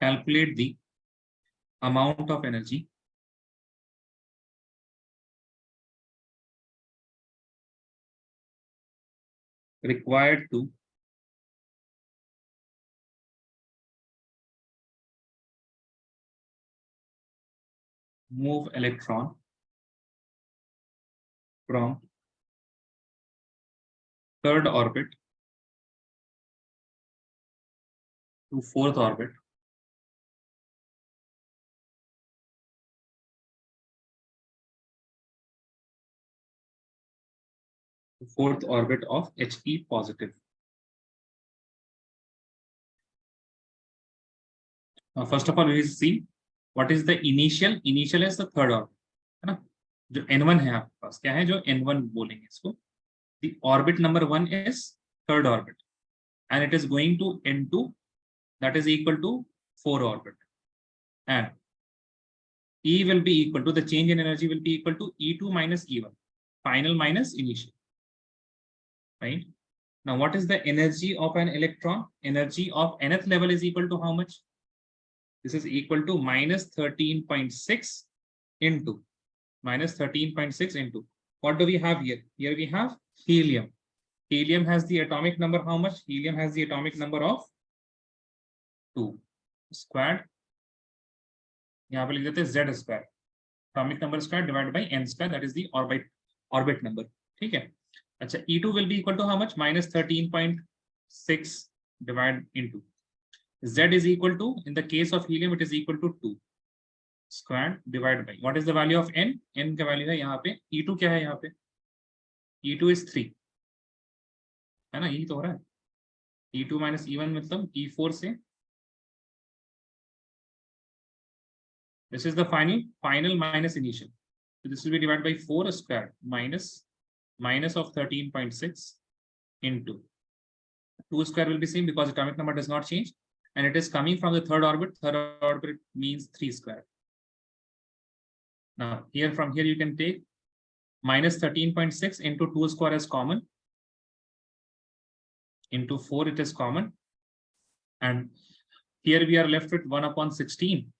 calculate the amount of energy required to move electron from third orbit to fourth orbit of He positive. Now, first of all, we will see what is the initial. Initial is the third orbit, है ना? जो N1 है आपके पास क्या है, जो N1 बोलेंगे इसको. The orbit number 1 is third orbit, and it is going to N2, that is equal to 4 orbit, and E will be equal to, the change in energy will be equal to E2 minus E1, final minus initial, right? Now, what is the energy of an electron? Energy of nth level is equal to how much? This is equal to minus 13.6 into minus 13.6 into. What do we have here? Here we have helium. Helium has the atomic number how much? Helium has the atomic number of 2 squared. यहाँ पे लिख देते हैं Z square. Atomic number square divided by n square, that is the orbit number. ठीक है. अच्छा, E2 will be equal to how much? Minus 13.6 divided into. Z is equal to, in the case of helium, it is equal to 2 squared divided by, what is the value of n? N का value है यहाँ पे. E2 क्या है यहाँ पे? E2 is 3, है ना? यही तो हो रहा है. E2 minus E1 मतलब E4 से. This is the final minus initial. So this will be divided by 4 squared minus of 13.6 into 2 square will be same because atomic number does not change, and it is coming from the third orbit. Third orbit means 3 square. Now here, from here you can take minus 13.6 into 2 square as common, into 4 it is common, and here we are left with 1 upon 16,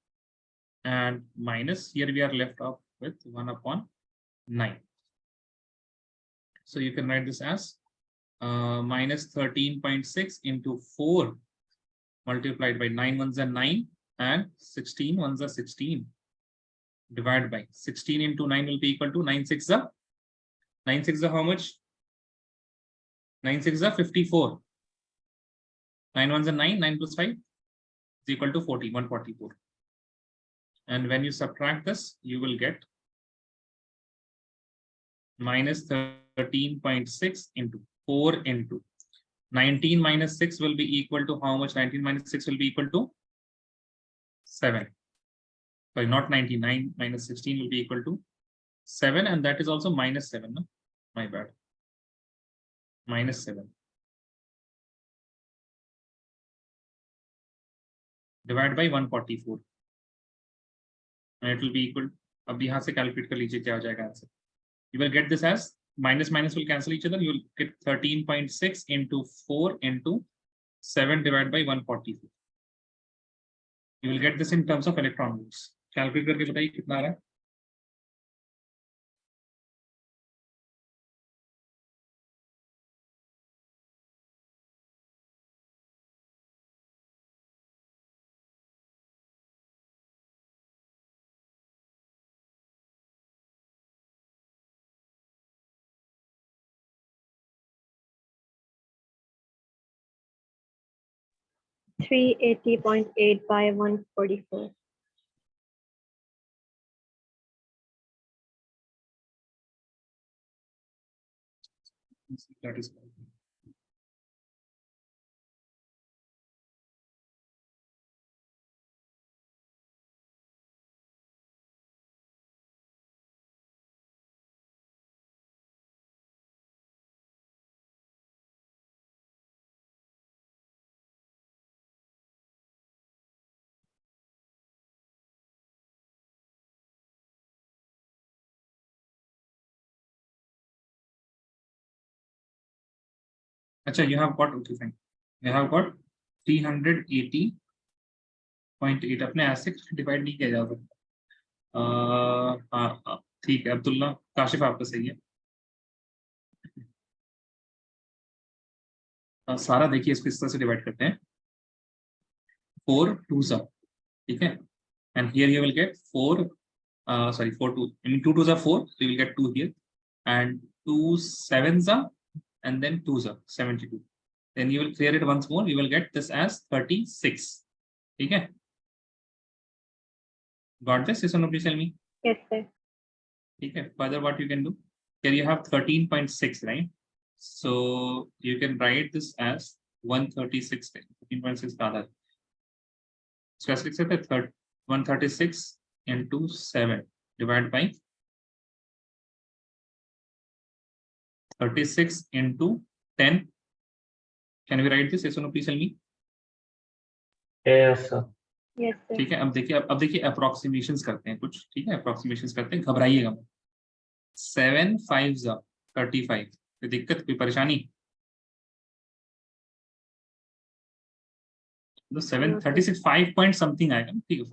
and minus here we are left up with 1 upon 9. So you can write this as minus 13.6 into 4 multiplied by 9 ones are 9 and 16 ones are 16 divided by 16 into 9 will be equal to 9 6 are how much? 9 6 are 54. 9 ones are 9, 9 plus 5 is equal to 40, 144. And when you subtract this, you will get minus 13.6 into 4 into 19 minus 6 will be equal to how much? 19 minus 6 will be equal to 7. Sorry, not 99 minus 16 will be equal to 7, and that is also minus 7. No? My bad. Minus 7. Divided by 144. And it will be equal. अब यहाँ से calculate कर लीजिए क्या हो जाएगा answer. You will get this as minus will cancel each other. You will get 13.6 into 4 into 7 divided by 144. You will get this in terms of electron volts. Calculate करके बताइए कितना आ रहा है. $380.8 by 144. That is Achha, you have got, okay, fine. You have got 380 0.8 अपने ऐसे divide नहीं किया जा सकता। हाँ ठीक है अब्दुल्ला, काशिफ आपका सही है। सारा देखिए इसको इस तरह से डिवाइड करते हैं, 4 2s are, ठीक है, and here you will get 4 sorry 4 2 I mean 2 2s are 4, so you will get 2 here, and 2 7s are, and then 2s are 72, then you will clear it once more, you will get this as 36, ठीक है। Got this? Yes or no, please tell me. Yes, sir. ठीक है, further what you can do, here you have 13.6, right? So you can write this as 136, 13.6 का आधा, इसको ऐसे लिख सकते हैं 136 into 7 divided by 36 into 10. Can we write this? Yes or no, please tell me. Yes, sir. Yes, sir. ठीक है, अब देखिए अप्रोक्सीमेशंस करते हैं कुछ, ठीक है, अप्रोक्सीमेशंस करते हैं, घबराइएगा मत। 7 5s are 35, कोई दिक्कत, कोई परेशानी? तो 7 36 5 पॉइंट समथिंग आएगा, ठीक है।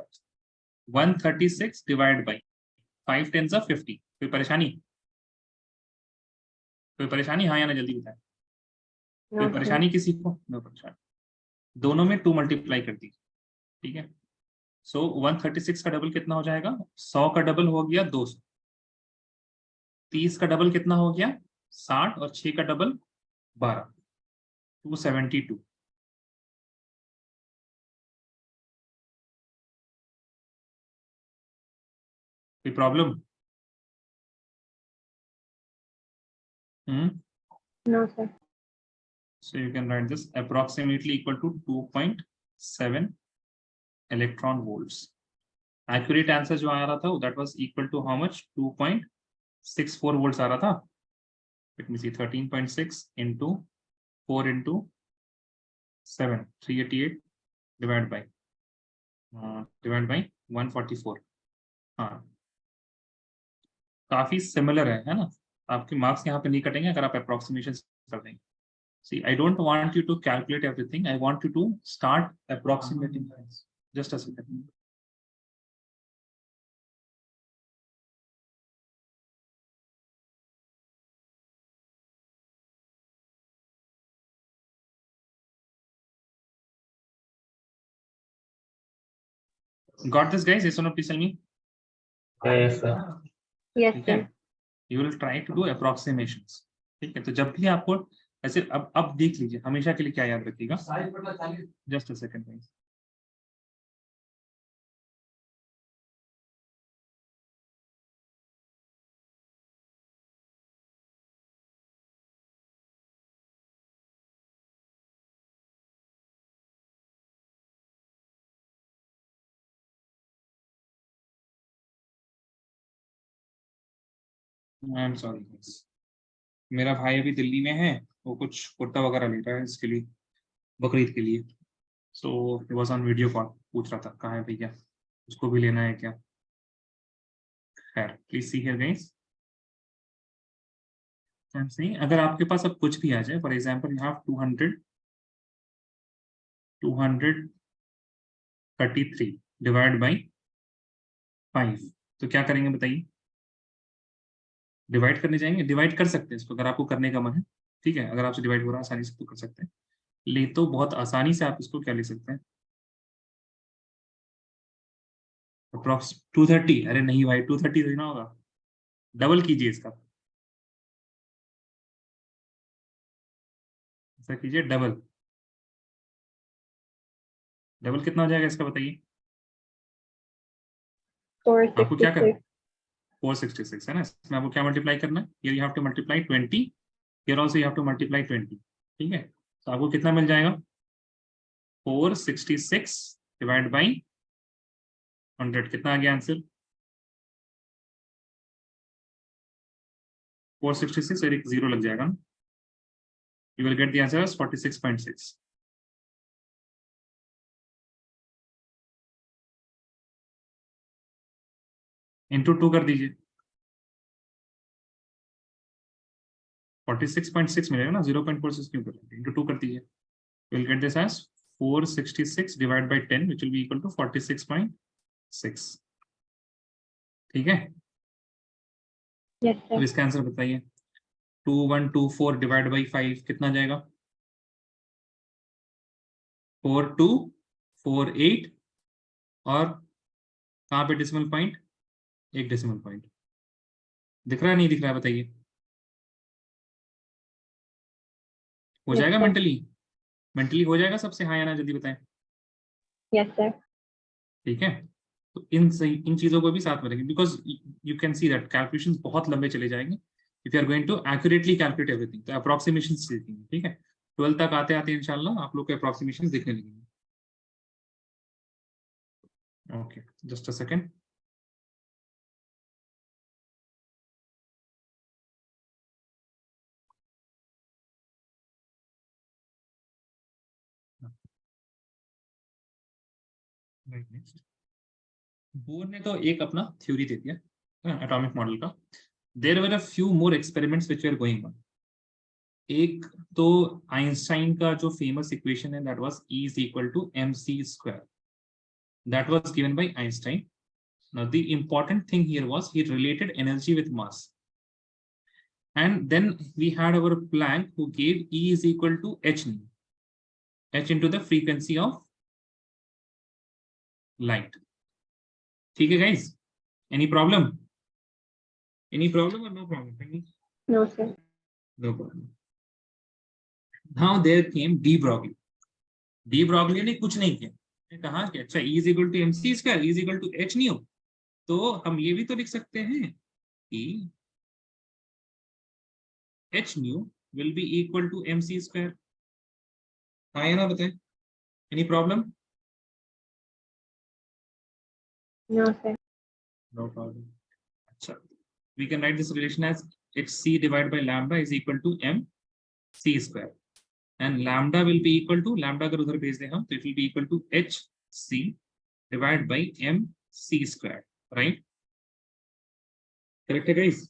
136 डिवाइड बाई 5 10s are 50, कोई परेशानी? कोई परेशानी, हाँ या ना, जल्दी बताएं। कोई No, sir. परेशानी किसी को? नो परेशानी। दोनों में 2 मल्टीप्लाई कर दीजिए, ठीक है। सो 136 का डबल कितना हो जाएगा? 100 का डबल हो गया 200, 30 का डबल कितना हो गया? 60, और 6 का डबल 12, 272। कोई problem? No, sir. So you can write this approximately equal to 2.7 electron volts. Accurate answer जो आ रहा था that was equal to how much? 2.64 volts आ रहा था। Let me see, 13.6 into 4 into 7, 388 divided by 144। हाँ, काफी सिमिलर है ना। आपके मार्क्स यहाँ पे नहीं कटेंगे अगर आप अप्रोक्सीमेशन कर देंगे। See, I don't want you to calculate everything. I want you to start approximating. Just a second. Got this, guys? Yes or no? Please tell me. Yes, sir. Yes, ठीक sir. है, you will try to do approximations. ठीक है, तो जब भी आपको ऐसे अब देख लीजिए, हमेशा के लिए क्या याद रखिएगा। Just a second, guys. I'm sorry, guys. मेरा भाई अभी दिल्ली में है, वो कुछ कुर्ता वगैरह ले रहा है इसके लिए, बकरीद के लिए। So he was on video call, पूछ रहा था कहाँ है भैया, उसको भी लेना है क्या। खैर, please see here guys. I'm saying अगर आपके पास अब कुछ भी आ जाए, for example you have 233 divide by 5, तो क्या करेंगे बताइए? डिवाइड करने जाएंगे? डिवाइड कर सकते हैं इसको अगर आपको करने का मन है, ठीक है, अगर आपसे डिवाइड हो रहा है आसानी से तो कर सकते हैं, ले तो बहुत आसानी से आप इसको क्या ले सकते हैं, अप्रोक्स 230। अरे नहीं भाई, 230 देना होगा, डबल कीजिए इसका, ऐसा कीजिए, डबल। डबल कितना हो जाएगा इसका बताइए? आपको क्या करना 466. है? 466 है ना, इसमें आपको क्या मल्टीप्लाई करना है? Here you have to multiply 20, here also you have to multiply 20, ठीक है। तो आपको कितना मिल जाएगा? 466 डिवाइड बाई 100, कितना आ गया आंसर? 466 और एक जीरो लग जाएगा ना, you will get the answer as 46.6। Into 2 कर दीजिए, 46.6 मिलेगा ना, 0.46 क्यों कर रहे हैं, इंटू 2 कर दीजिए, you will get this as 466 divided by 10 which will be equal to 46.6. ठीक है? Yes, तो sir. इसका आंसर बताइए. 2124 divided by 5 कितना जाएगा? 4248 और कहाँ पे डेसिमल पॉइंट? एक डेसिमल पॉइंट. दिख रहा है नहीं दिख रहा है बताइए. हो Yes, जाएगा sir. मेंटली हो जाएगा सबसे. हाँ या ना जल्दी बताएं. Yes, sir. ठीक है. तो इन चीजों को भी साथ में रखें because you can see that calculations बहुत लंबे चले जाएंगे if you are going to accurately calculate everything. तो अप्रोक्सीमेशन सीखेंगे. ठीक है. 12 तक आते आते इंशाल्लाह आप लोग को अप्रोक्सीमेशन दिखने लगेंगे. Okay just a second. Next. Bohr ने तो एक अपना थ्योरी दे दिया एटॉमिक मॉडल का. There were a few more experiments which were going on. एक तो आइंस्टाइन का जो फेमस इक्वेशन है that was E is equal to mc square. That was given by Einstein. Now the important thing here was he related energy with mass. And then we had our Planck who gave E is equal to h nu. H into the frequency of light. ठीक है guys? Any problem? Any problem or no problem? No, sir. No problem. Now there came de Broglie. De Broglie ने कुछ नहीं किया. कहा कि अच्छा E is equal to mc square, E is equal to h nu. तो हम ये भी तो लिख सकते हैं कि h nu will be equal to mc square. हाँ या ना बताएं. Any problem? No, sir. No problem. अच्छा, we can write this relation as hc divided by lambda is equal to mc square. And lambda will be equal to, lambda अगर उधर भेज दें हम, तो it will be equal to hc divided by mc square, right? Correct, guys?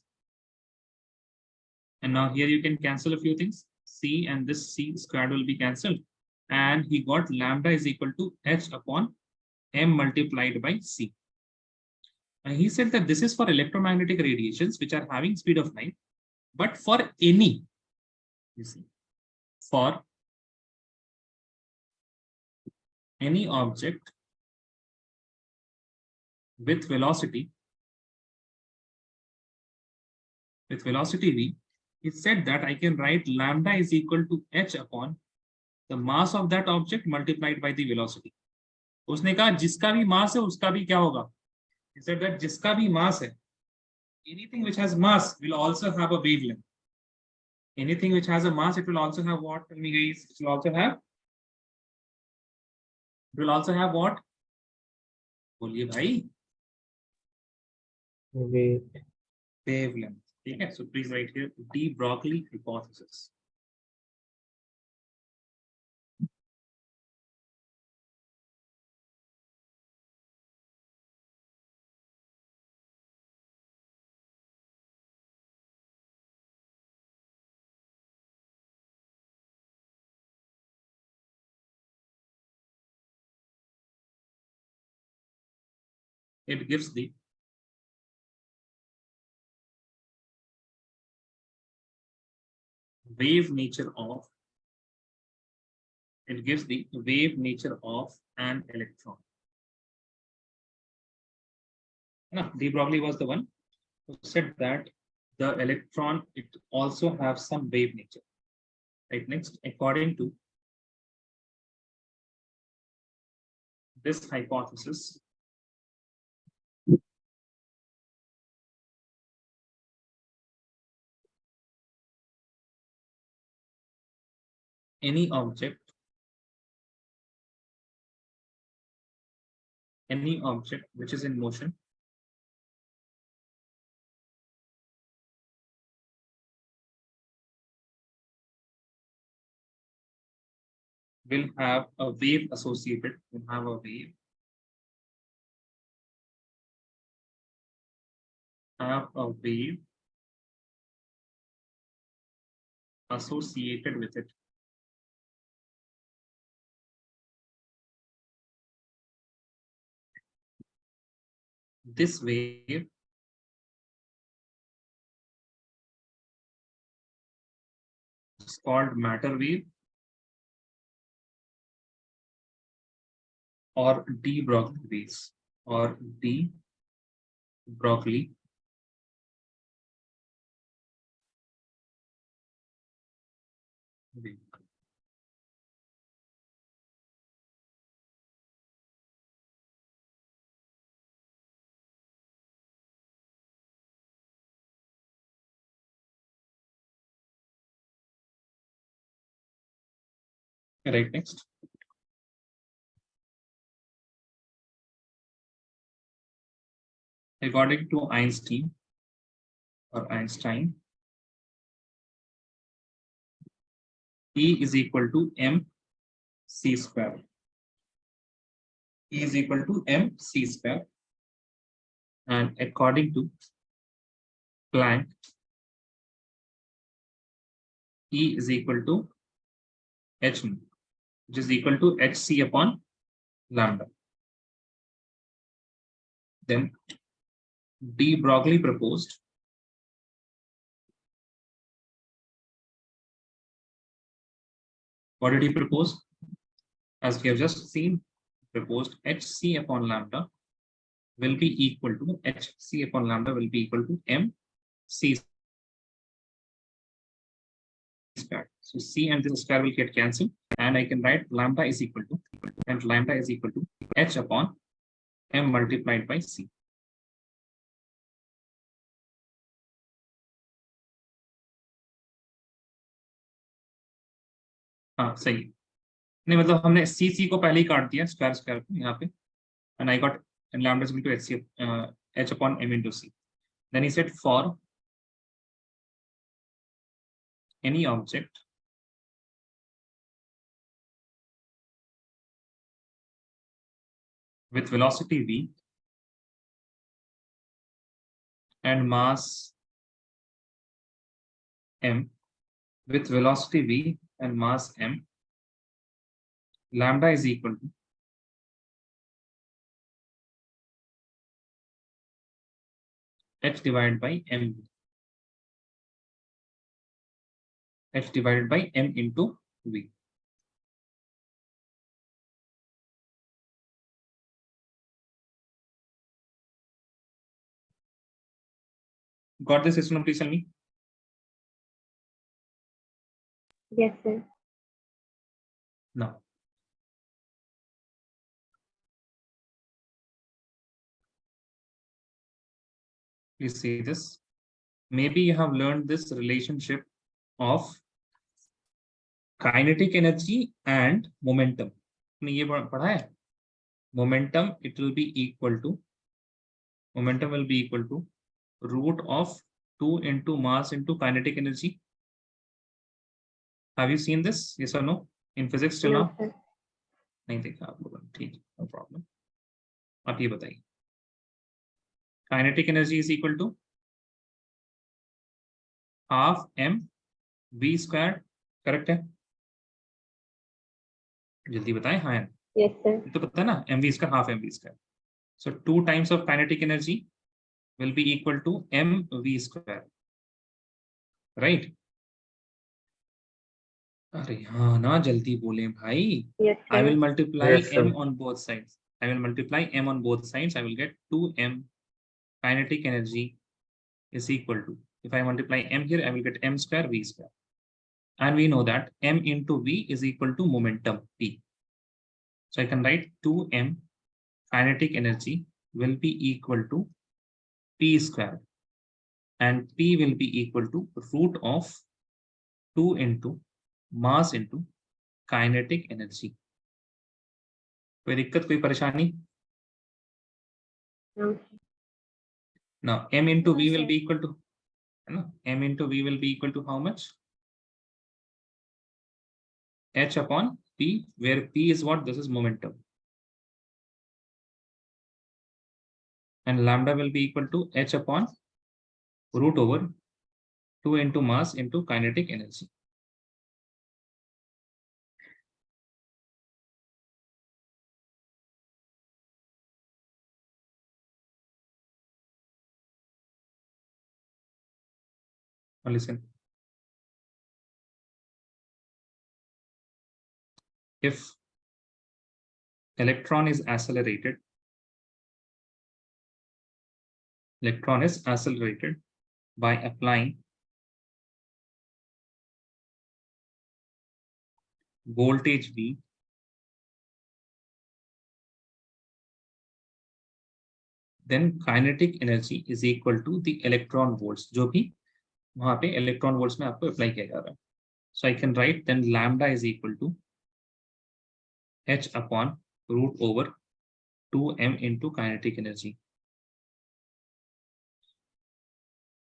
And now here you can cancel a few things. C and this c squared will be cancelled. And he got lambda is equal to h upon m multiplied by c. And he said that this is for electromagnetic radiations which are having speed of light, but for any, you see, for any object with velocity v, it said that I can write lambda is equal to h upon the mass of that object multiplied by the velocity. उसने कहा जिसका भी मास है उसका भी क्या होगा. He said that जिसका भी मास है, anything which has mass will also have a wavelength. Anything which has a mass, it will also have what? Tell me guys. It will also have what? बोलिए भाई. Wavelength. ठीक है. So please write here de Broglie hypothesis. It gives the wave nature of an electron. No, de Broglie was the one who said that the electron, it also have some wave nature. Right. Next, according to this hypothesis, any object which is in motion will have a wave associated, associated with it. this wave is called matter wave or de Broglie waves or de Broglie wave. Right, next. According to Einstein, E is equal to mc square. E is equal to mc square. And according to Planck, E is equal to h mu, which is equal to hc upon lambda. Then de Broglie proposed what did he propose? As we have just seen, proposed hc upon lambda will be equal to hc upon lambda will be equal to mc square. So c and this square will get cancelled, and I can write lambda is equal to h upon m multiplied by c. हाँ सही, नहीं मतलब हमने सी को पहले ही काट दिया square को यहाँ पे, and I got lambda is equal to h upon m into c. Then he said for any object with velocity v and mass m, with velocity v and mass m, lambda is equal to h divided by m, h divided by m into v. Got this, Islam? Please tell me. Yes, sir. Now, please see this. Maybe you have learned this relationship of kinetic energy and momentum. ये पढ़ा है? Momentum will be equal to root of 2 into mass into kinetic energy. Have you seen this? Yes or no? In physics till No, now? sir. नहीं देखा आप लोगों ने, ठीक है, no problem. आप ये बताइए. Kinetic energy is equal to half m v squared, correct है? जल्दी बताएं. हाँ है, Yes, sir. ये तो पता है ना, mv square half mv square. So 2 times of kinetic energy will be equal to mv square, right? अरे हाँ ना, जल्दी बोलें भाई. Yes, I will sir. multiply Yes, sir. m on both sides. I will multiply m on both sides. I will get 2m kinetic energy is equal to, if I multiply m here, I will get m square v square. And we know that m into v is equal to momentum p. So I can write 2m kinetic energy will be equal to p square. And p will be equal to root of 2 into mass into kinetic energy. कोई दिक्कत, कोई परेशानी? No, sir. Now m into No, v will sir. be equal to, है ना, m into v will be equal to how much? H upon p, where p is what? This is momentum. And lambda will be equal to h upon root over 2 into mass into kinetic energy. Now listen. If electron is accelerated by applying voltage V, then kinetic energy is equal to the electron volts, जो भी वहां पे electron volts में आपको apply किया जा रहा है. So I can write then lambda is equal to h upon root over 2m into kinetic energy.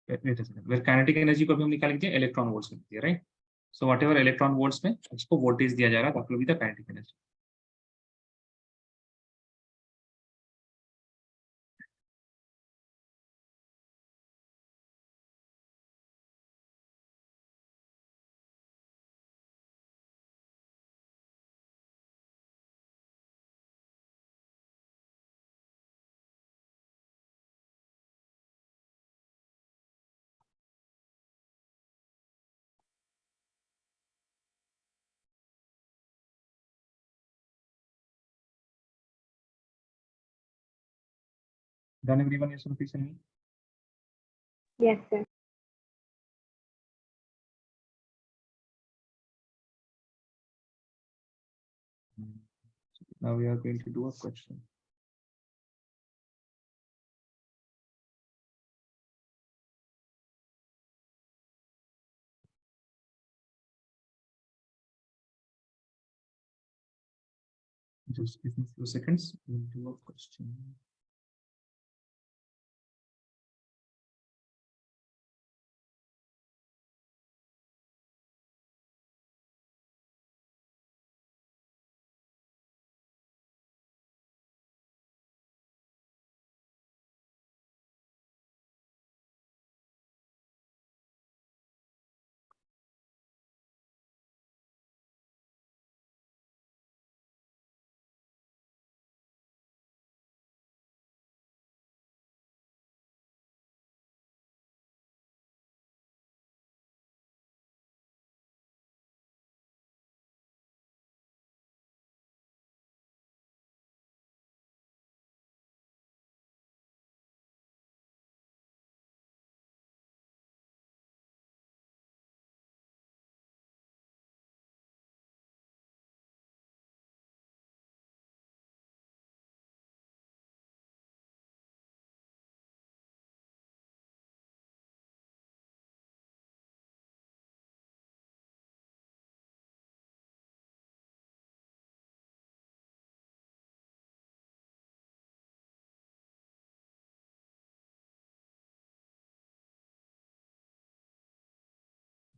Wait a second. Where kinetic energy को भी हम निकाल के electron volts में दिया, right? So whatever electron volts में उसको voltage दिया जा रहा है, that will be the kinetic energy. Done everyone, yes, please tell me. Yes, sir. Now we are going to do a question. Just give me a few seconds. We'll do a question.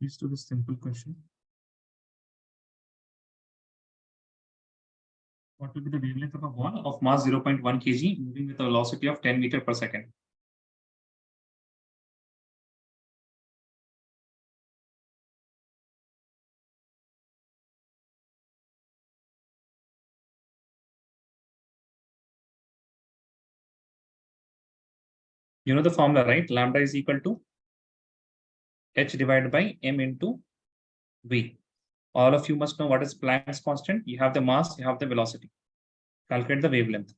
Please do this simple question. What will be the wavelength of a ball of mass 0.1 kg moving with a velocity of 10 meters per second? You know the formula, right? Lambda is equal to h divided by m into v. All of you must know what is Planck's constant. You have the mass, you have the velocity. Calculate the wavelength.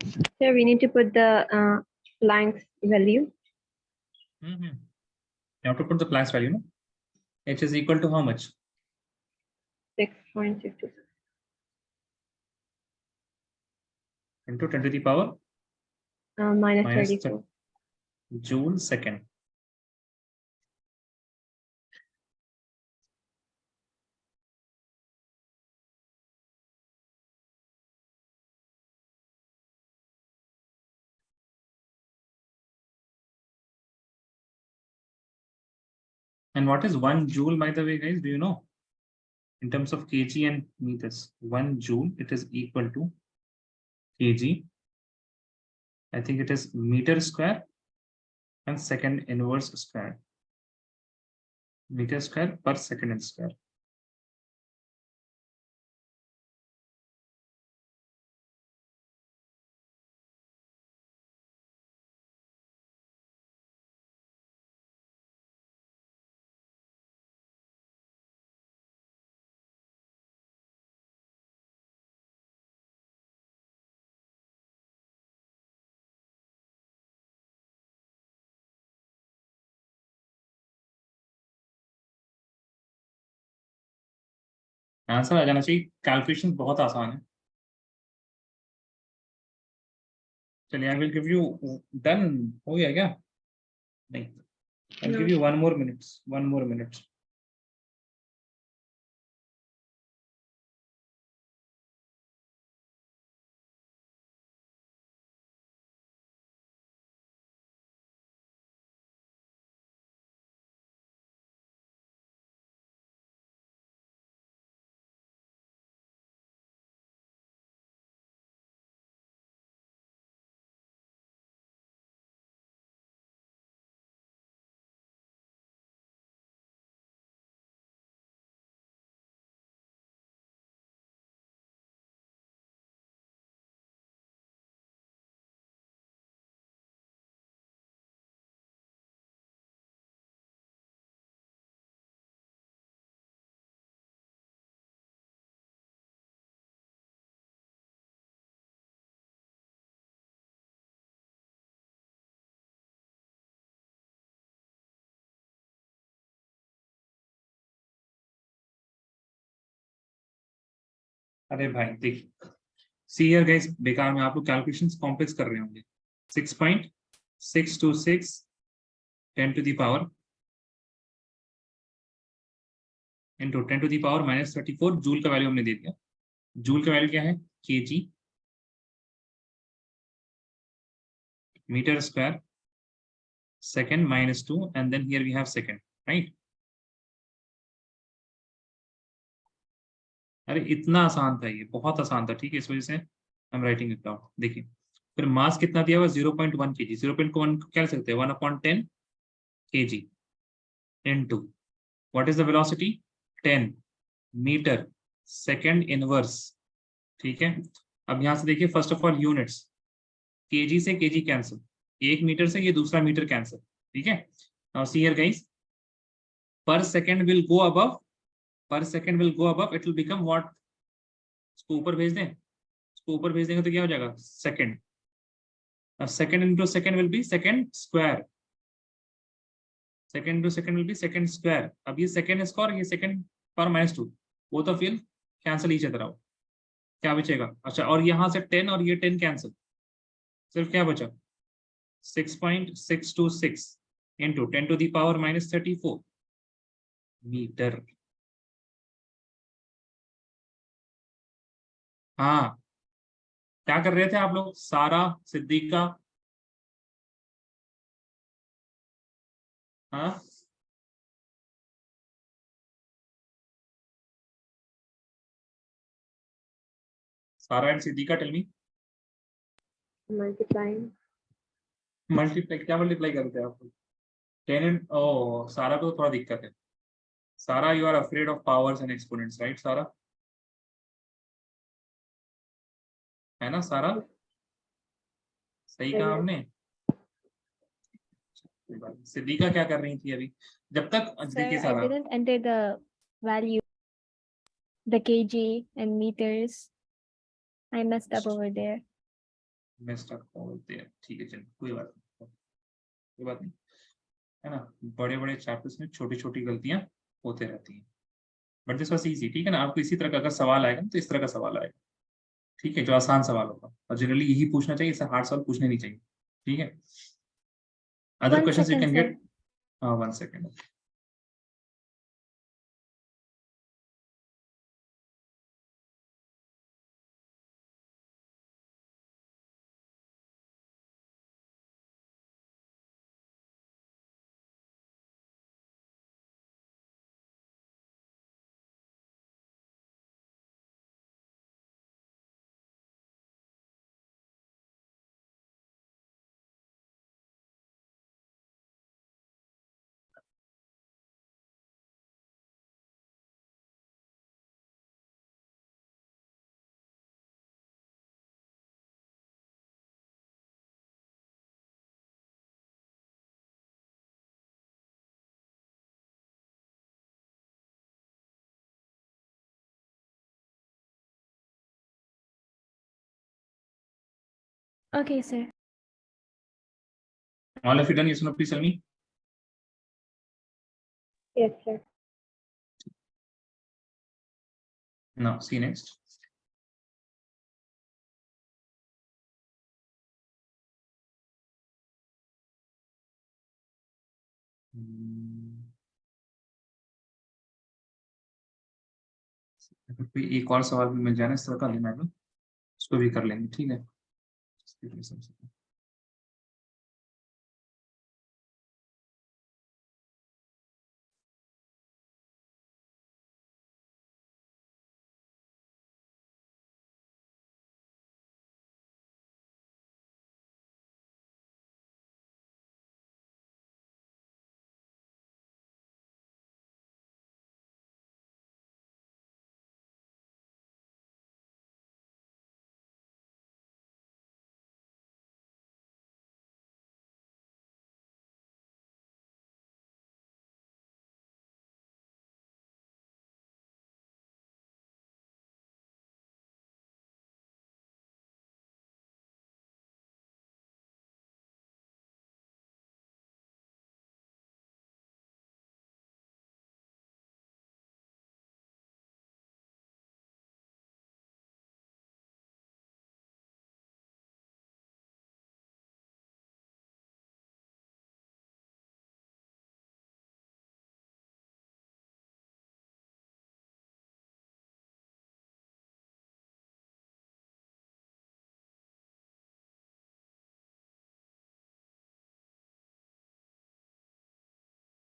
Sir, we need to put the Planck's value. You have to put the Planck's value, no? H is equal to how much? 6.66. Into 10 to the power Minus minus 34. joule second. And what is 1 joule, by the way, guys? Do you know? In terms of kg and meters, 1 joule, it is equal to kg. I think it is meter square and second inverse square. Meter square per second square. Answer आ जाना चाहिए. Calculation बहुत आसान है. चलिए, I will give you. Done हो गया क्या? नहीं. I will give you 1 more minutes. 1 more minute. अरे भाई देखिए, सी हियर गाइस, बेकार में आप लोग कैलकुलेशंस कॉम्प्लेक्स कर रहे होंगे. 6.626 10 to the power into 10 to the power minus 34 joule का वैल्यू हमने दे दिया. जूल का वैल्यू क्या है? kg meter square second minus 2 and then here we have second, right? अरे इतना आसान था, ये बहुत आसान था. ठीक है, इस वजह से I am writing it down. देखिए, फिर मास कितना दिया हुआ? 0.1 kg. 0.1 क्या लिख सकते हैं? 1/10 kg into what is the velocity? 10 metre second inverse. ठीक है, अब यहां से देखिए, first of all units. KG से केजी कैंसिल, 1 मीटर से ये दूसरा मीटर कैंसिल. ठीक है, now see here guys, per second will go above, per second will go above, it will become what? इसको ऊपर भेज दें. इसको ऊपर भेज देंगे तो क्या हो जाएगा? Second. Second into second will be second square. Second into second will be second square. अब ये सेकेंड स्क्वायर, ये सेकेंड पावर -2, वो तो फिर कैंसिल ईच अदर आउट. क्या बचेगा? अच्छा, और यहां से 10 और ये 10 कैंसिल. सिर्फ क्या बचा? 6.626 into 10 to the power -34 metre. हाँ, क्या कर रहे थे आप लोग? सारा, सिद्दीका, हाँ, Sara and Siddiqa, tell me. Multiplying. Multiply, क्या मल्टीप्लाई करते हैं आप लोग? 10 एंड, ओ सारा को थोड़ा दिक्कत है. Sara, you are afraid of powers and exponents, right Sara? है ना सारा? सही कहा Yes. हमने. सिद्दीका क्या कर रही थी अभी? जब तक Sir, देखिए I सारा, didn't enter the value, the kg and meters. I messed up over there. Missed a call there, ठीक है चलो कोई बात नहीं, कोई बात नहीं, है ना। बड़े बड़े चैप्टर्स में छोटी छोटी गलतियां होते रहती हैं, बट दिस वाज इजी, ठीक है ना। आपको इसी तरह का अगर सवाल आएगा ना, तो इस तरह का सवाल आएगा, ठीक है, जो आसान सवाल होगा, और जनरली यही पूछना चाहिए, इससे हार्ड सवाल पूछने नहीं चाहिए, ठीक है। Other 1 questions you second, can sir. Get. 1 second. Okay, sir. All of you done? Yes or no? Please tell me. Yes, sir. No. See next. अगर कोई एक और सवाल भी मिल जाए ना इस तरह का, लेना है उसको भी कर लेंगे, ठीक है।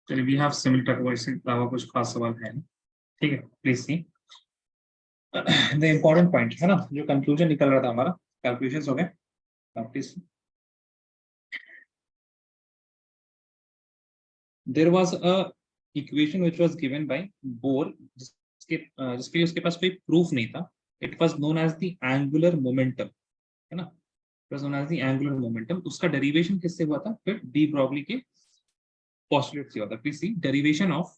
चलिए, वी हैव सिमिलर वॉइस, अलावा कुछ खास सवाल है नहीं, ठीक है। Please see the important point, है ना, जो कंक्लूजन निकल रहा था हमारा, कैलकुलेशंस हो गए। Please, there was a equation which was given by Bohr, जिसके लिए उसके पास कोई प्रूफ नहीं था। It was known as the angular momentum, है ना, it was known as the angular momentum. उसका डेरिवेशन किससे हुआ था? फिर डी ब्रॉगली के पोस्टुलेट से हुआ था। Please see derivation of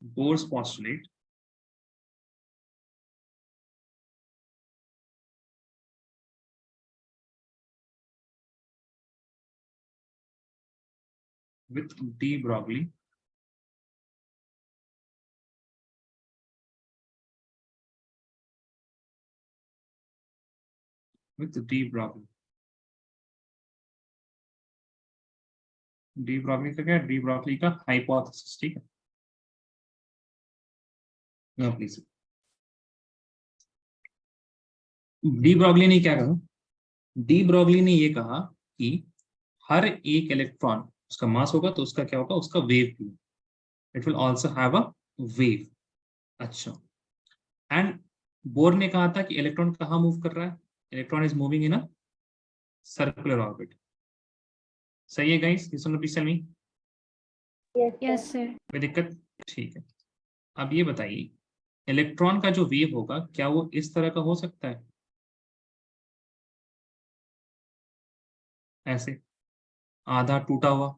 Bohr's postulate with de Broglie de Broglie का क्या? डी ब्रॉगली का हाइपोथेसिस, ठीक है। नो प्लीज, डी ब्रॉगली ने क्या कहा? डी ब्रॉगली ने ये कहा कि हर एक इलेक्ट्रॉन, उसका मास होगा तो उसका क्या होगा? उसका वेव भी, it will also have a wave. अच्छा, एंड बोर ने कहा था कि इलेक्ट्रॉन कहाँ मूव कर रहा है? Electron is moving in a circular orbit. सही है गाइस? यस और no? Please tell me. Yes, Yes, sir. sir. कोई दिक्कत? ठीक है। अब ये बताइए, इलेक्ट्रॉन का जो वेव होगा, क्या वो इस तरह का हो सकता है? ऐसे आधा टूटा हुआ?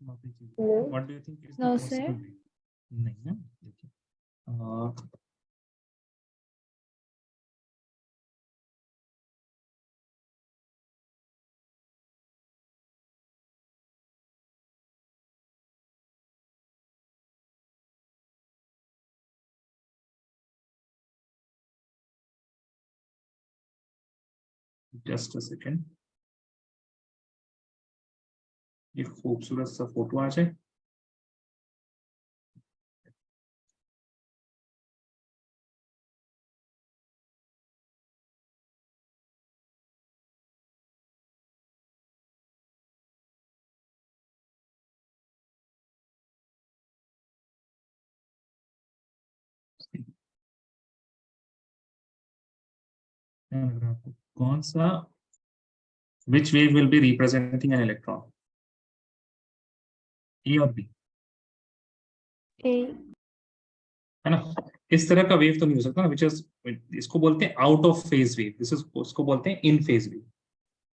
No. What do you think is the No, possible sir. way? नहीं ना, देखिए जस्ट अ सेकेंड, ये खूबसूरत सा फोटो आ जाए। आपको कौन सा, which wave will be representing an electron, ए और बी, A. है ना? इस तरह का वेव तो नहीं हो सकता ना, विच इज, इसको बोलते हैं out of phase wave, this is, उसको बोलते हैं in phase wave.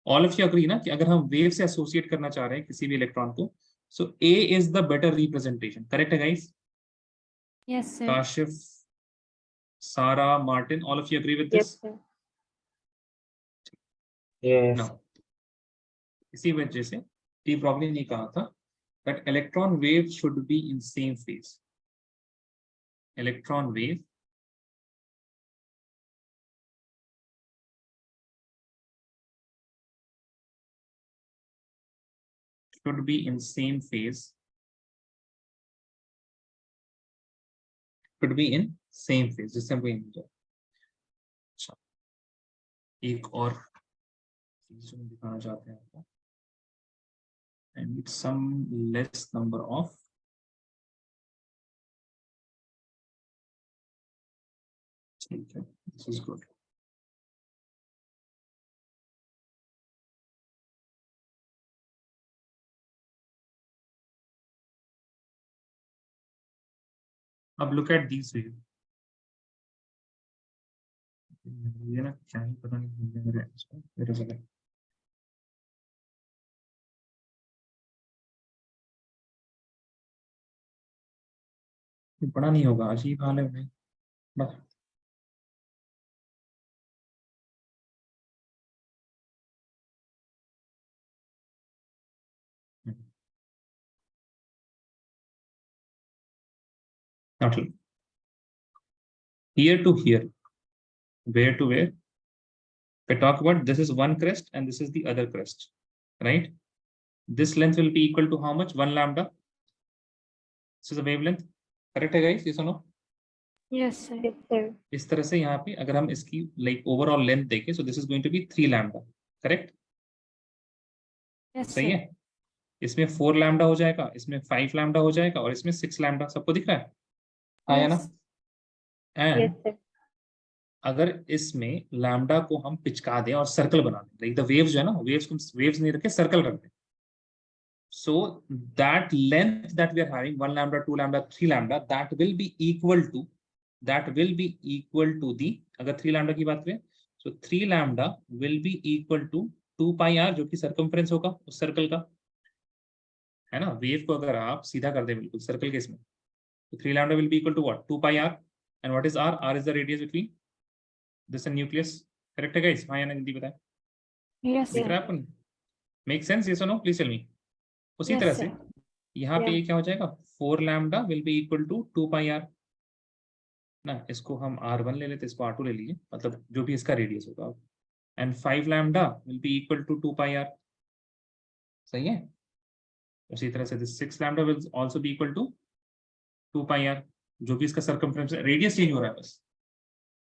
All of you agree ना कि अगर हम वेव से एसोसिएट करना चाह रहे हैं किसी भी इलेक्ट्रॉन को, so A is the better representation. Correct है guys? Yes, sir. Kashif, Sara, Martin, all of you agree with Yes, this? sir. Yes. No, इसी वजह से टी प्रॉब्लम नहीं कहा था that electron wave should be in same phase. Electron wave should be in same phase, should be in same phase, जिससे हमको ये मिल जाए। अच्छा, एक और चीज जो हम दिखाना चाहते हैं आपको, and with some less number of ठीक है, this is good. अब look at these wave, ये ना क्या ही पता नहीं मेरे इसको, मेरे जगह ये पढ़ा नहीं होगा, अजीब हाल है भाई बस। Okay. Here to here, where to where? If I talk about this is one crest and this is the other crest, right? This length will be equal to how much? 1 lambda. This is the wavelength. Correct है guys? Yes or no? Yes, sir. Yes, sir. इस तरह से यहाँ पे अगर हम इसकी like overall length देखें, so this is going to be 3 lambda. Correct? Yes, सही sir. है? इसमें 4 lambda हो जाएगा, इसमें 5 lambda हो जाएगा और इसमें 6 lambda। सबको दिख रहा है? हाँ या ना? Yes. And Yes, sir. अगर इसमें लैम्डा को हम पिचका दें और सर्कल बना दें, लाइक द वेव्स जो है ना, वेव्स नहीं रखे, सर्कल रख दें, so that length that we are having 1 lambda 2 lambda 3 lambda, that will be equal to the, अगर 3 lambda की बात करें, so 3 lambda will be equal to 2 pi r, जो कि सर्कमफ्रेंस होगा उस सर्कल का, है ना? वेव को अगर आप सीधा कर दें बिल्कुल सर्कल के इसमें, तो 3 lambda will be equal to what? 2 pi r, and what is r? r is the radius between this and nucleus. Correct है गाइस? हाँ या नहीं बताएं? Yes, दिख sir. रहा है अपन? Make sense? यस और नो? Please tell me. उसी Yes, तरह sir. से यहाँ पे Yeah. ये क्या हो जाएगा? 4 lambda will be equal to 2 pi r ना, इसको हम r1 ले लेते, इसको r2 ले लीजिए, मतलब जो भी इसका रेडियस होगा, and 5 lambda will be equal to 2 pi r. सही है? उसी तरह से this 6 lambda will also be equal to 2 pi r, जो भी इसका सर्कमफ्रेंस रेडियस चेंज हो रहा है बस।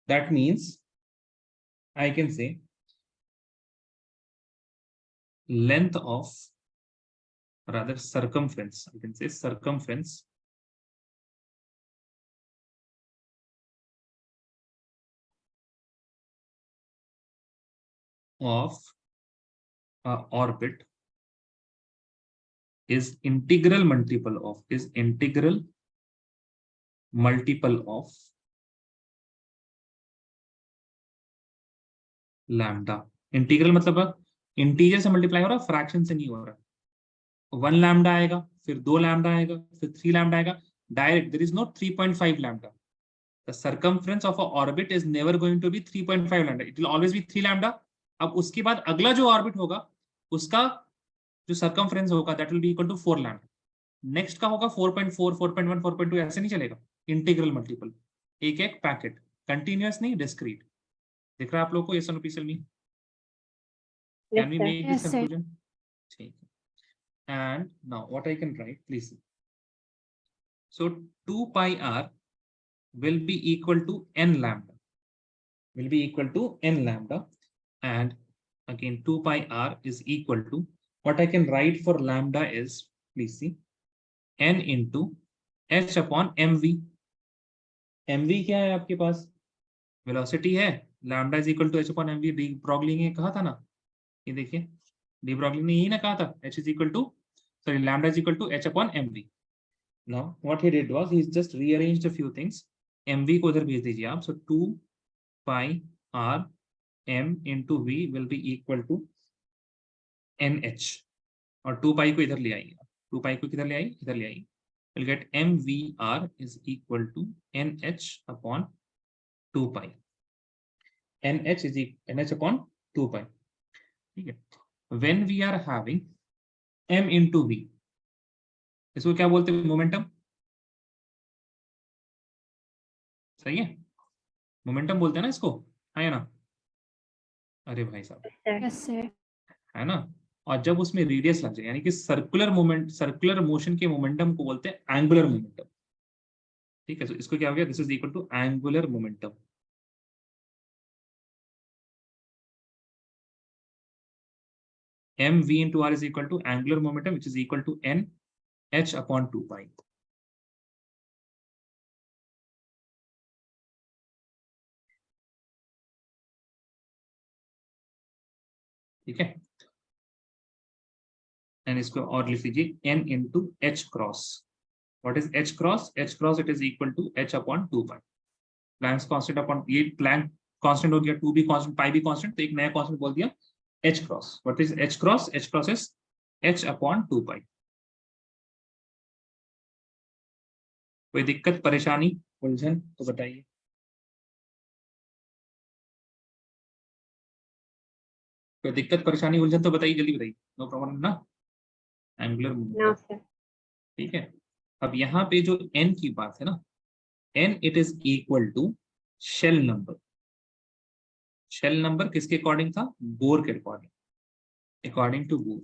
That means I can say length of, rather circumference, I can say circumference of orbit is integral multiple of lambda। Integral मतलब integer से multiply हो रहा है, फ्रैक्शन से नहीं हो रहा। 1 लैम्डा आएगा, फिर 2 लैम्डा आएगा, फिर 3 लैम्डा आएगा, direct there is no 3.5 lambda. The circumference of a orbit is never going to be 3.5 lambda, it will always be 3 lambda. अब उसके बाद अगला जो ऑर्बिट होगा उसका जो सर्कमफ्रेंस होगा that will be equal to 4 lambda. Next का होगा 4.4, 4.1, 4.2, ऐसे नहीं चलेगा. इंटीग्रल मल्टीपल, एक एक पैकेट, कंटिन्यूअस नहीं, डिस्क्रीट. दिख रहा है आप लोगों को ये सनुपीसल में? Yes, Can we sir. make this Yes, sir. conclusion? ठीक है. And now what I can write, please see. So 2 pi r will be equal to n lambda. Will be equal to n lambda. And again 2 pi r is equal to, what I can write for lambda is, please see, n into h upon mv. mv क्या है आपके पास? Velocity है. Lambda is equal to h upon mv. De Broglie ने कहा था ना, ये देखिए, डी ब्रॉगली ने यही ना कहा था, h इज इक्वल टू, sorry, lambda is equal to h upon mv. Now what he did was he just rearranged a few things. mv को इधर भेज दीजिए आप. So 2 pi r m into v will be equal to nh, और 2 pi को इधर ले आइए. 2 pi को किधर ले आइए? इधर ले आइए. We'll get mvr is equal to nh upon 2 pi. nh is nh upon 2 pi. ठीक है. When we are having m into v, इसको क्या बोलते हैं? मोमेंटम. सही है, मोमेंटम बोलते हैं ना इसको, है ना? अरे भाई साहब, Yes, sir. है ना? और जब उसमें रेडियस लग जाए, यानी कि सर्कुलर मोमेंट, सर्कुलर मोशन के मोमेंटम को बोलते हैं एंगुलर मोमेंटम. ठीक है, तो इसको क्या हो गया? This is equal to angular momentum. mv into r is equal to angular momentum, which is equal to n h upon 2 pi. ठीक है, एंड इसको और लिख लीजिए n into h cross. What is h cross? h cross it is equal to h upon 2 pi. Planck's constant upon, ये Planck constant हो गया, 2 भी constant, pi भी constant, तो एक नया constant बोल दिया h cross. What is h cross? h cross is h upon 2 pi. कोई दिक्कत, परेशानी, उलझन तो बताइए. कोई दिक्कत, परेशानी, उलझन तो बताइए, जल्दी बताइए. नो प्रॉब्लम ना. Angular No, momentum. sir. ठीक है. अब यहाँ पे जो n की बात है ना, n it is equal to shell number. Shell number किसके अकॉर्डिंग था? बोर के according, according to Bohr.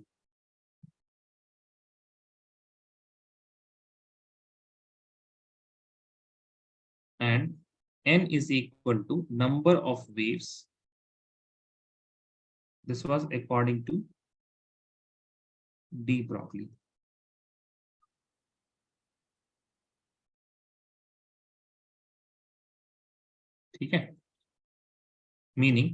And n is equal to number of waves. This was according to de Broglie. ठीक है, meaning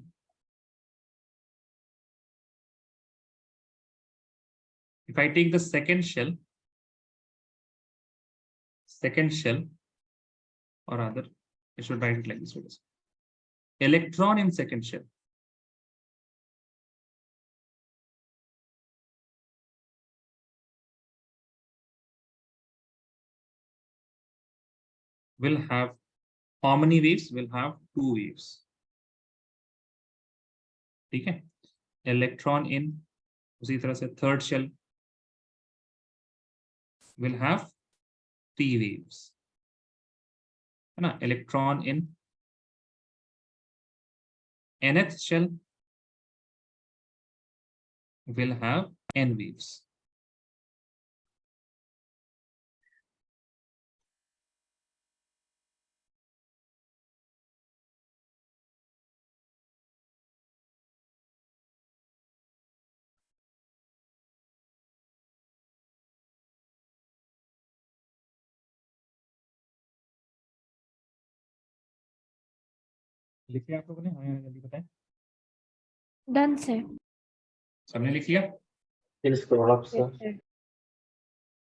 if I take the second shell, or rather I should write it like this: electron in second shell will have how many waves? Will have 2 waves. ठीक है. Electron in, उसी तरह से third shell will have 3 waves, है ना? Electron in nth shell will have n waves. लिखिए आप लोगों ने? हाँ यार, जल्दी बताएं. Done, sir. सबने लिख लिया? Please scroll up, Yes, sir. sir.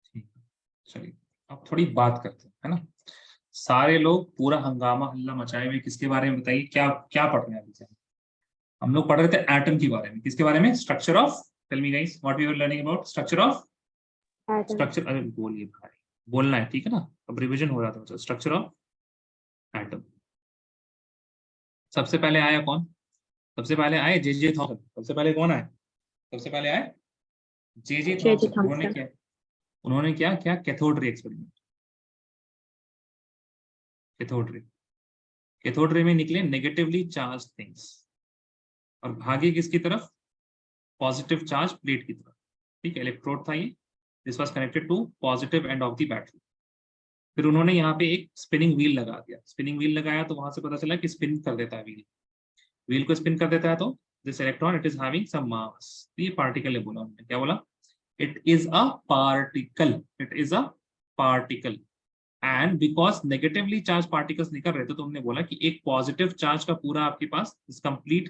ठीक है, चलिए अब थोड़ी बात करते हैं, है ना? सारे लोग पूरा हंगामा हल्ला मचाए हुए किसके बारे में? बताइए, क्या क्या पढ़ रहे हैं अभी से? हम लोग पढ़ रहे थे एटम के बारे में. किसके बारे में? Structure of, tell me guys, what we were learning about? Structure of Atom. Structure, अरे बोलिए भाई, बोलना है ठीक है ना, अब रिवीजन हो रहा था। Structure of atom. सबसे पहले आया कौन? सबसे पहले आए जे थॉमसन। सबसे पहले कौन आए? सबसे पहले आए जे J.J. थॉमसन। उन्होंने Thomson. क्या उन्होंने क्या क्या cathode ray experiment. Cathode ray, cathode ray में निकले नेगेटिवली चार्ज थिंग्स और भागे किसकी तरफ? पॉजिटिव चार्ज प्लेट की तरफ। ठीक है, इलेक्ट्रोड था ये, this was connected to positive end of the battery. फिर उन्होंने यहाँ पे एक स्पिनिंग व्हील लगा दिया। स्पिनिंग व्हील लगाया तो वहां से पता चला कि स्पिन कर देता है व्हील। व्हील को स्पिन कर देता है तो this electron it is having some mass. ये पार्टिकल है, बोला उन्होंने। क्या बोला? It is a particle. It is a particle. And because negatively charge particles निकल रहे थे तो हमने बोला कि एक पॉजिटिव चार्ज का पूरा आपके पास इस complete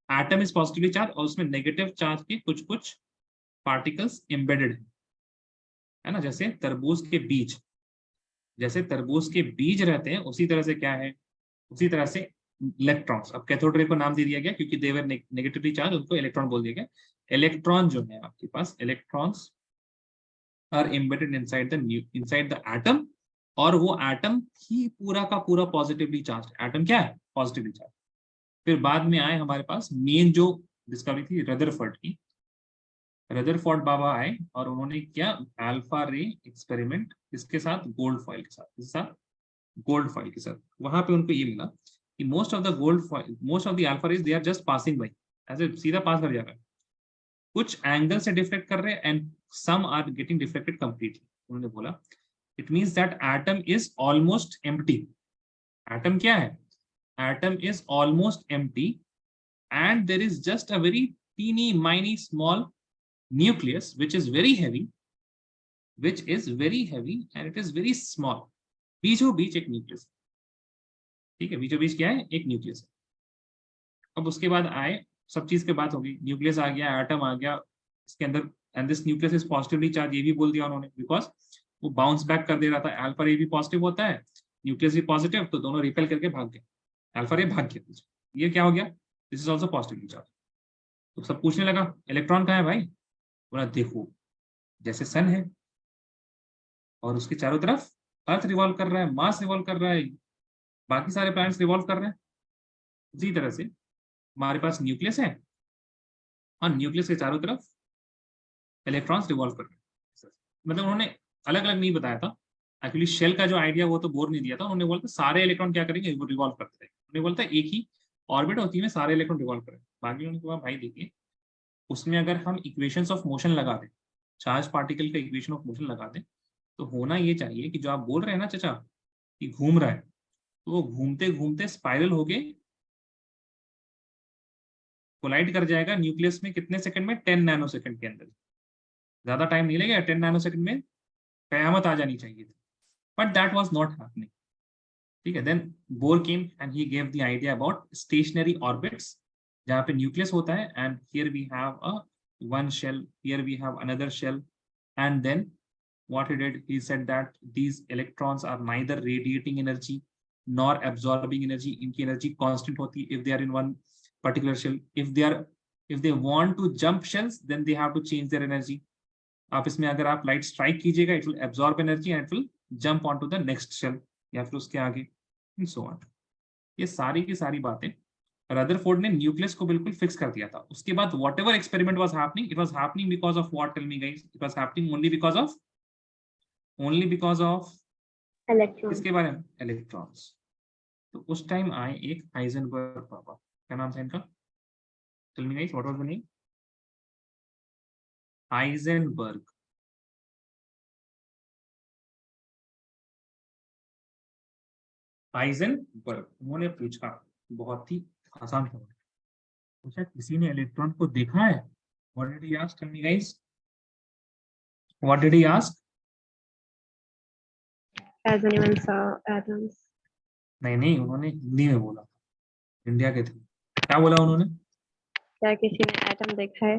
atom is positively charge और उसमें नेगेटिव चार्ज के कुछ कुछ पार्टिकल्स एम्बेडेड है ना, जैसे तरबूज के बीज। जैसे तरबूज के बीज रहते हैं उसी तरह से क्या है, उसी तरह से इलेक्ट्रॉन्स। अब कैथोड रे को नाम दे दिया गया क्योंकि देवर नेगेटिवली चार्ज, उनको इलेक्ट्रॉन बोल दिया गया। इलेक्ट्रॉन जो है आपके पास, electrons are embedded inside the atom. और वो एटम ही पूरा का पूरा पॉजिटिवली चार्ज। एटम क्या है? Positively charge. फिर बाद में आए हमारे पास मेन जो डिस्कवरी थी रदरफोर्ड की। रदरफोर्ड बाबा आए और उन्होंने क्या, अल्फा रे एक्सपेरिमेंट इसके साथ, गोल्ड फॉइल के साथ, इसके साथ गोल्ड फॉइल के साथ। वहां पे उनको ये मिला कि most of the gold foil, most of the alpha rays they are just passing by, ऐसे सीधा पास कर जा रहा है। कुछ एंगल से डिफ्लेक्ट कर रहे हैं and some are getting deflected completely. उन्होंने बोला it means that atom is almost empty. Atom क्या है? Atom is almost empty and there is just a very teeny miny small nucleus which is very heavy, and it is very small. बीचों बीच एक nucleus. ठीक है, बीचों बीच क्या है? एक न्यूक्लियस। अब उसके बाद आए, सब चीज के बात होगी, न्यूक्लियस आ गया, एटम आ गया इसके अंदर, and this nucleus is positively charge. ये भी बोल दिया उन्होंने बिकॉज वो बाउंस बैक कर दे रहा था। अल्फा रे भी पॉजिटिव होता है, न्यूक्लियस भी पॉजिटिव, तो दोनों रिपेल करके भाग गए। अल्फा रे भाग गया पीछे। ये क्या हो गया? This is also positively charge. तो सब पूछने लगा इलेक्ट्रॉन कहाँ है भाई? बोला देखो, जैसे सन है और उसके चारों तरफ अर्थ रिवॉल्व कर रहा है, मार्स रिवॉल्व कर रहा है, बाकी सारे प्लैनेट्स रिवॉल्व कर रहे हैं, उसी तरह से हमारे पास न्यूक्लियस है और न्यूक्लियस के चारों तरफ इलेक्ट्रॉन्स रिवॉल्व कर रहे हैं। मतलब उन्होंने अलग अलग नहीं बताया था एक्चुअली। शेल का जो आइडिया वो तो बोर नहीं दिया था उन्होंने। बोलता सारे इलेक्ट्रॉन क्या करेंगे? वो रिवॉल्व करते रहेंगे। उन्होंने बोलता एक ही ऑर्बिट होती है, सारे इलेक्ट्रॉन रिवॉल्व करेंगे। बाकी उन्होंने कहा भाई देखिए, उसमें अगर हम इक्वेशंस ऑफ मोशन लगा दें, चार्ज पार्टिकल का इक्वेशन ऑफ मोशन लगा दें, तो होना ये चाहिए कि जो आप बोल रहे हैं ना चाचा कि घूम रहा है, तो वो घूमते घूमते स्पाइरल होके कोलाइड कर जाएगा न्यूक्लियस में। कितने सेकंड में? 10 नैनो सेकंड के अंदर। ज्यादा टाइम नहीं लगेगा, 10 नैनो सेकंड में कयामत आ जानी चाहिए थी, but that was not happening. ठीक है, then Bohr came and he gave the idea about stationary orbits, जहाँ पे न्यूक्लियस होता है and here we have a one shell, here we have another shell, and then what he did, he said that these electrons are neither radiating energy nor absorbing energy. इनकी energy constant होती है if they are in one particular shell. If they want to jump shells, then they have to change their energy. आप इसमें अगर आप light strike कीजिएगा, it will absorb energy and it will jump onto the next shell या फिर उसके आगे, and so on. ये सारी की सारी बातें रदरफोर्ड ने न्यूक्लियस को बिल्कुल फिक्स कर दिया था। उसके बाद whatever experiment was happening, it was happening because of what? Tell me guys, it was happening only because of Electron. इसके बारे में इलेक्ट्रॉन्स। तो उस टाइम आए एक हाइजेनबर्ग पापा, क्या नाम था इनका? Tell me guys, what was the name? Heisenberg. Heisenberg, उन्होंने पूछा बहुत ही आसान सवाल, पूछा किसी ने इलेक्ट्रॉन को देखा है? What did he ask? Tell me guys, what did he ask? As anyone saw atoms. नहीं नहीं, उन्होंने हिंदी में बोला, इंडिया के थे। क्या बोला उन्होंने? क्या किसी ने एटम देखा है?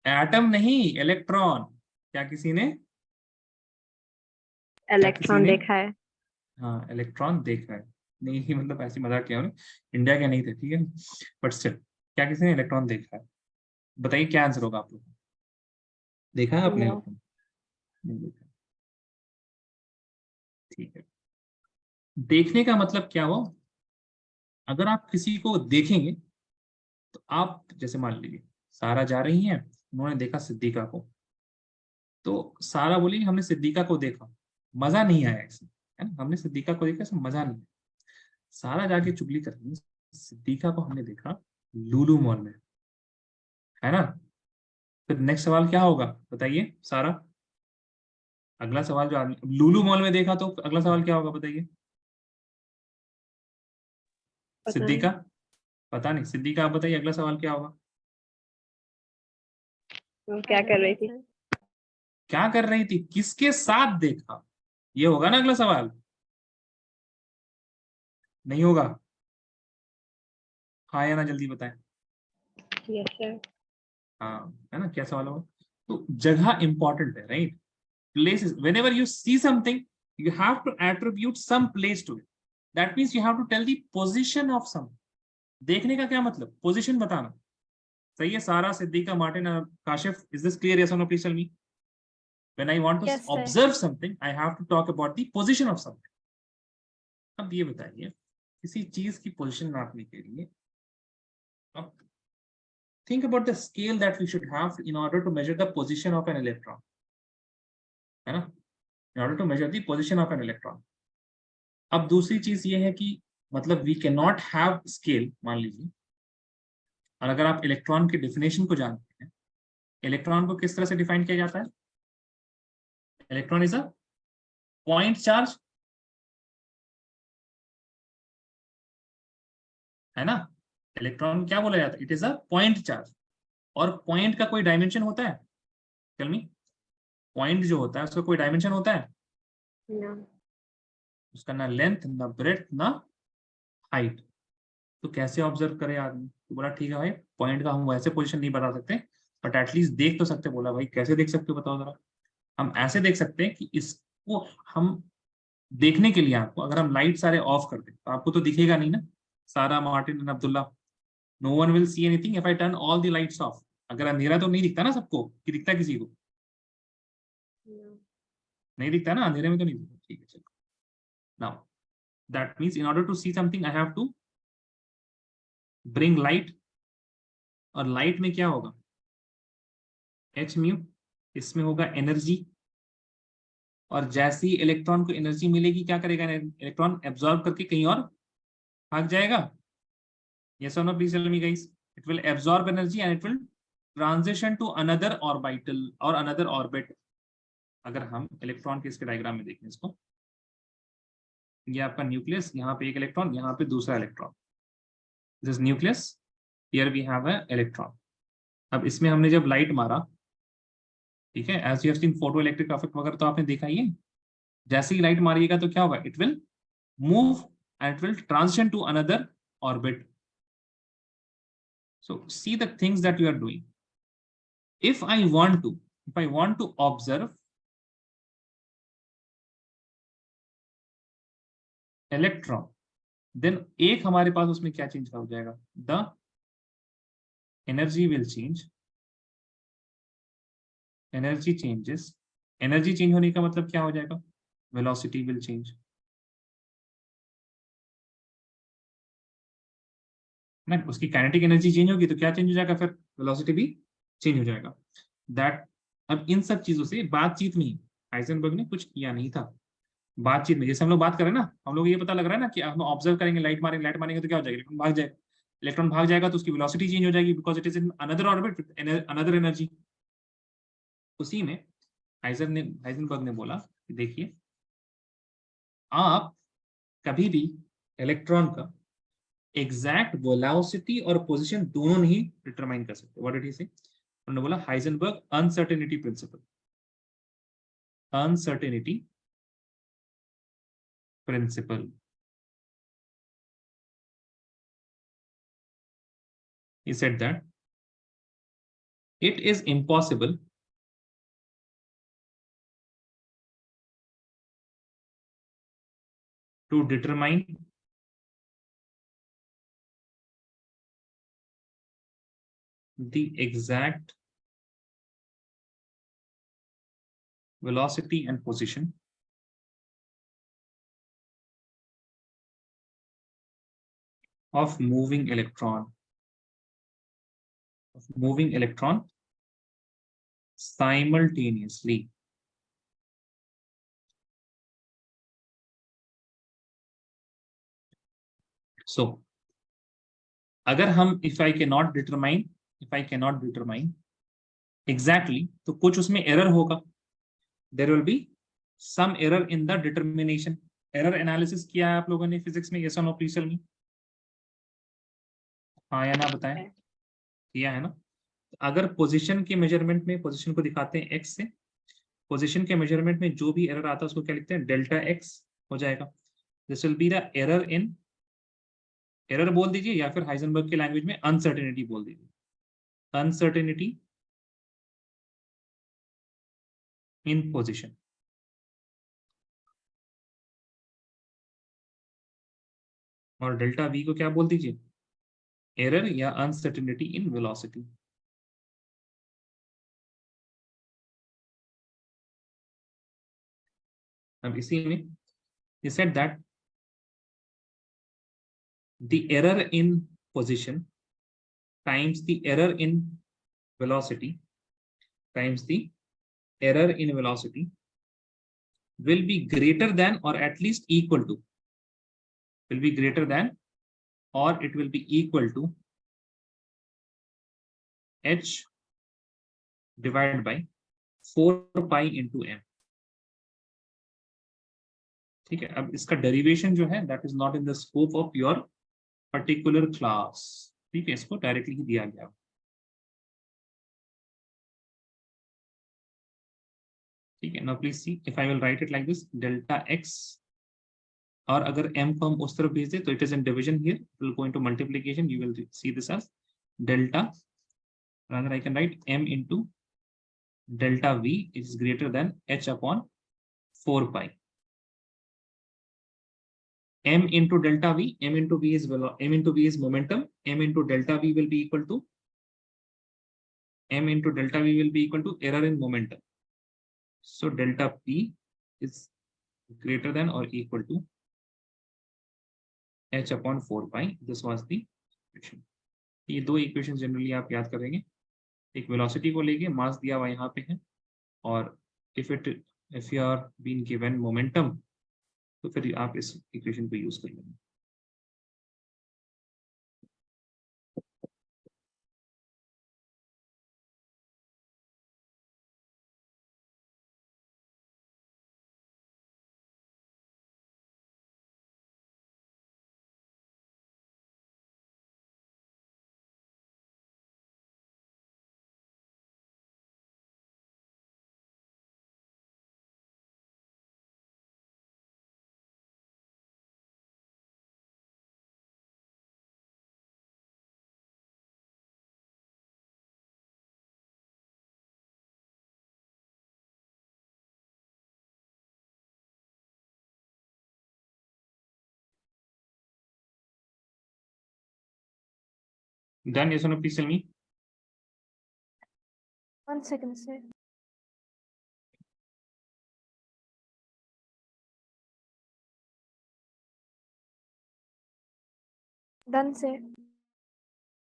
एटम नहीं, इलेक्ट्रॉन। क्या किसी ने? इलेक्ट्रॉन ने? देखा है? हाँ, इलेक्ट्रॉन देखा है। नहीं ही मतलब ऐसी मजाक किया उन्होंने, इंडिया के नहीं थे, ठीक है, बट स्टिल क्या किसी ने इलेक्ट्रॉन देखा है? बताइए क्या आंसर होगा आप लोग? देखा है आपने No. इलेक्ट्रॉन? नहीं देखा। ठीक है, देखने का मतलब क्या हो, अगर आप किसी को देखेंगे तो आप जैसे मान लीजिए सारा जा रही हैं, उन्होंने देखा सिद्दीका को, तो सारा बोलेगी हमने सिद्दीका को देखा, मजा नहीं आया ऐसे, है ना, हमने सिद्दीका को देखा, ऐसे मजा नहीं आया। सारा जाके चुगली कर रही है, सिद्दीका को हमने देखा लुलु मॉल में, है ना। फिर नेक्स्ट सवाल क्या होगा बताइए सारा, अगला सवाल जो आदमी लुलु मॉल में देखा, तो अगला सवाल क्या होगा बताइए। पता नहीं। सिद्दीका, पता नहीं, सिद्दीका आप बताइए अगला सवाल क्या होगा। वो क्या कर रही थी? क्या कर रही थी, किसके साथ देखा, ये होगा ना अगला सवाल, नहीं होगा। हाँ या ना जल्दी बताएं। Yes sir. हाँ, है ना, क्या सवाल होगा। तो जगह इंपॉर्टेंट है, right. Places, whenever you see something, you have to attribute some place to it. That means you have to tell the position of something. देखने का क्या मतलब, पोजीशन बताना। सही है, सारा, Siddiqa, Martin, Kashif, is this clear? Yes or no, please tell me. When I want to Yes, sir. observe something, I have to talk about the position of something. अब ये बताइए, किसी चीज की पोजीशन नापने के लिए अब think about the scale that we should have in order to measure the position of an electron, है ना, in order to measure the position of an electron. अब दूसरी चीज ये है कि मतलब we can not have scale, मान लीजिए, और अगर आप इलेक्ट्रॉन के डिफिनेशन को जानते हैं, इलेक्ट्रॉन को किस तरह से डिफाइन किया जाता है, electron is a point charge, है ना, इलेक्ट्रॉन क्या बोला जाता है, it is a point charge. और पॉइंट का कोई डायमेंशन होता है, टेल मी, पॉइंट जो होता है उसका कोई डायमेंशन होता है, No. उसका ना लेंथ, ना ब्रेथ, ना हाइट। तो कैसे ऑब्जर्व करे आदमी, तो बोला ठीक है भाई, पॉइंट का हम वैसे पोजीशन नहीं बता सकते, बट एटलीस्ट देख तो सकते। बोला भाई कैसे देख सकते हो बताओ जरा। हम ऐसे देख सकते हैं कि इसको हम देखने के लिए, आपको अगर हम लाइट सारे ऑफ कर दें तो आपको तो दिखेगा नहीं ना, Sara, Martin and Abdullah, no one will see anything if I turn all the lights off. अगर अंधेरा तो नहीं दिखता ना सबको, कि दिखता किसी को, No. नहीं दिखता ना, अंधेरे में तो नहीं दिखता। ठीक है चलो, now that means in order to see something I have to bring light, और लाइट में क्या होगा, एच म्यू, इसमें होगा एनर्जी, और जैसे ही इलेक्ट्रॉन को एनर्जी मिलेगी क्या करेगा, इलेक्ट्रॉन एब्जॉर्ब करके कहीं और भाग जाएगा। Yes or no, please tell me guys. It will absorb energy and it will transition to another orbital or another orbit. अगर हम इलेक्ट्रॉन के इसके डायग्राम में देखें इसको, ये आपका न्यूक्लियस, यहाँ पे एक इलेक्ट्रॉन, यहाँ पे दूसरा electron, this nucleus, here we have a electron. अब इसमें हमने जब लाइट मारा, ठीक है, as you have seen photo electric effect वगैरह तो आपने देखा ही है, जैसे ही लाइट मारिएगा तो क्या होगा, it will move and it will transition to another orbit. So see the things that you are doing. If I want to observe electron, then एक हमारे पास उसमें क्या चेंज हो जाएगा, the energy will change, energy changes, energy change होने का मतलब क्या हो जाएगा, velocity will change, ना, उसकी काइनेटिक एनर्जी चेंज होगी तो क्या चेंज हो जाएगा, फिर वेलोसिटी भी चेंज हो जाएगा। दैट, अब इन सब चीजों से बातचीत में हाइजेनबर्ग ने कुछ किया नहीं था, बातचीत में जैसे हम लोग बात करें ना, हम लोग ये पता लग रहा है ना कि हम ऑब्जर्व करेंगे, लाइट मारेंगे तो क्या हो जाएगा, इलेक्ट्रॉन भाग जाएगा, इलेक्ट्रॉन भाग जाएगा तो उसकी वेलोसिटी चेंज हो जाएगी because it is in another orbit with another energy. उसी में हाइजेनबर्ग ने बोला कि देखिए, आप कभी भी इलेक्ट्रॉन का एग्जैक्ट वेलोसिटी और पोजीशन दोनों नहीं डिटरमाइन कर सकते। व्हाट डिड ही से, उन्होंने बोला Heisenberg uncertainty principle, uncertainty principle, he said that it is impossible to determine the exact velocity and position of moving electron simultaneously. So अगर हम if I cannot determine exactly, तो कुछ उसमें error होगा. There will be some error in the determination. Error analysis किया है आप लोगों ने फिजिक्स में? Yes or no? Please tell me. हाँ या ना बताएं. किया है ना? अगर पोजीशन के मेजरमेंट में पोजीशन को दिखाते हैं x से, पोजीशन के मेजरमेंट में जो भी एरर आता है उसको क्या लिखते हैं? डेल्टा x हो जाएगा. This will be the error in, error बोल दीजिए या फिर हाइजेनबर्ग की लैंग्वेज में अनसर्टेनिटी बोल दीजिए. अनसर्टेनिटी इन पोजीशन. और डेल्टा v को क्या बोल दीजिए? एरर या अनसर्टेनिटी इन वेलोसिटी. अब इसी में he said that the error in position times the error in velocity times the error in velocity will be greater than or at least equal to, will be greater than or it will be equal to h divided by 4 pi into m. ठीक है. अब इसका derivation जो है that is not in the scope of your particular class. ठीक है, इसको directly ही दिया गया. ठीक है. Now please see if I will write it like this delta x, और अगर m को हम उस तरफ भेज दे तो it is in division here, it will go into multiplication. You will see this as delta, rather I can write m into delta v is greater than h upon 4 pi. M into delta v, m into v is momentum, m into delta v will be equal to error in momentum. So delta p is greater than or equal to h upon 4 pi. This was the equation. ये दो equation generally आप याद करेंगे. एक velocity को लेके मास दिया हुआ यहाँ पे है, और if you are being given momentum तो फिर आप इस इक्वेशन को यूज कर लेंगे. Done? Yes or no? Please tell me. 1 second, sir. Done, sir.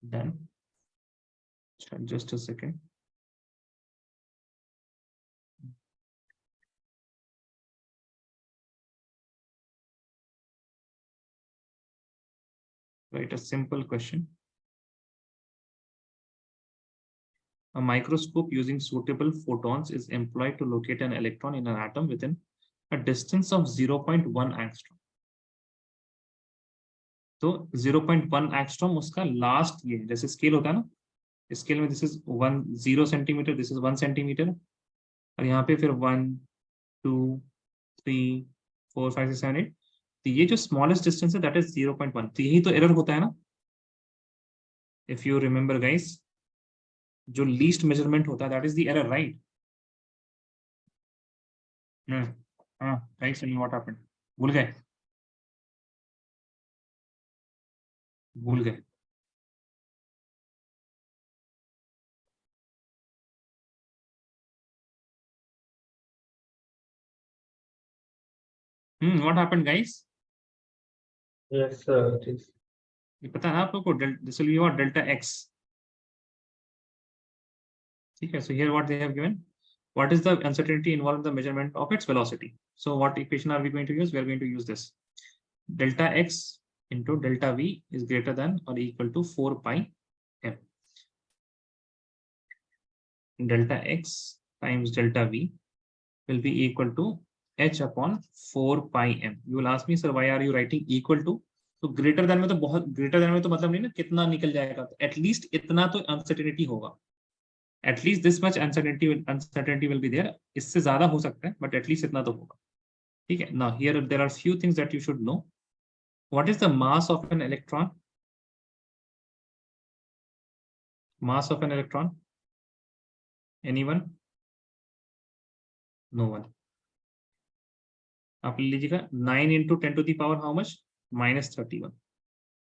Done. Just a second. Write a simple question. A microscope using suitable photons is employed to locate an electron in an atom within a distance of 0.1 angstrom. तो 0.1 angstrom उसका last ये जैसे scale होता है ना, scale में this is 0 centimetre, this is 1 centimetre, और यहाँ पे फिर 1 2 3 4 5 6 7 8. तो ये जो स्मॉलेस्ट डिस्टेंस है दैट इज 0.1. तो यही तो एरर होता है ना, इफ यू रिमेंबर गाइस. जो लीस्ट मेजरमेंट होता है that is the error, right? हाँ guys, tell me what happened. भूल गए? भूल गए? What happened guys? Yes, sir. It is. ये पता है ना आप लोगों को, this will be what, delta x. ठीक है, so here what they have given, what is the uncertainty involved in the measurement of its velocity? So what equation are we going to use? We are going to use this. Delta x into delta v is greater than or equal to 4 pi m. Delta x times delta v will be equal to h upon 4 pi m. You will ask me, sir, why are you writing equal to? तो greater than में तो बहुत greater than में तो मतलब नहीं ना कितना निकल जाएगा, तो एटलीस्ट इतना तो अनसर्टेनिटी होगा, at least this much uncertainty will be there. इससे ज्यादा हो सकता है बट एटलीस्ट इतना तो होगा. ठीक है. Now here there are few things that you should know. What is the mass of an electron? Mass of an electron, anyone? No one. आप ले लीजिएगा 9 into 10 to the power how much? minus 31.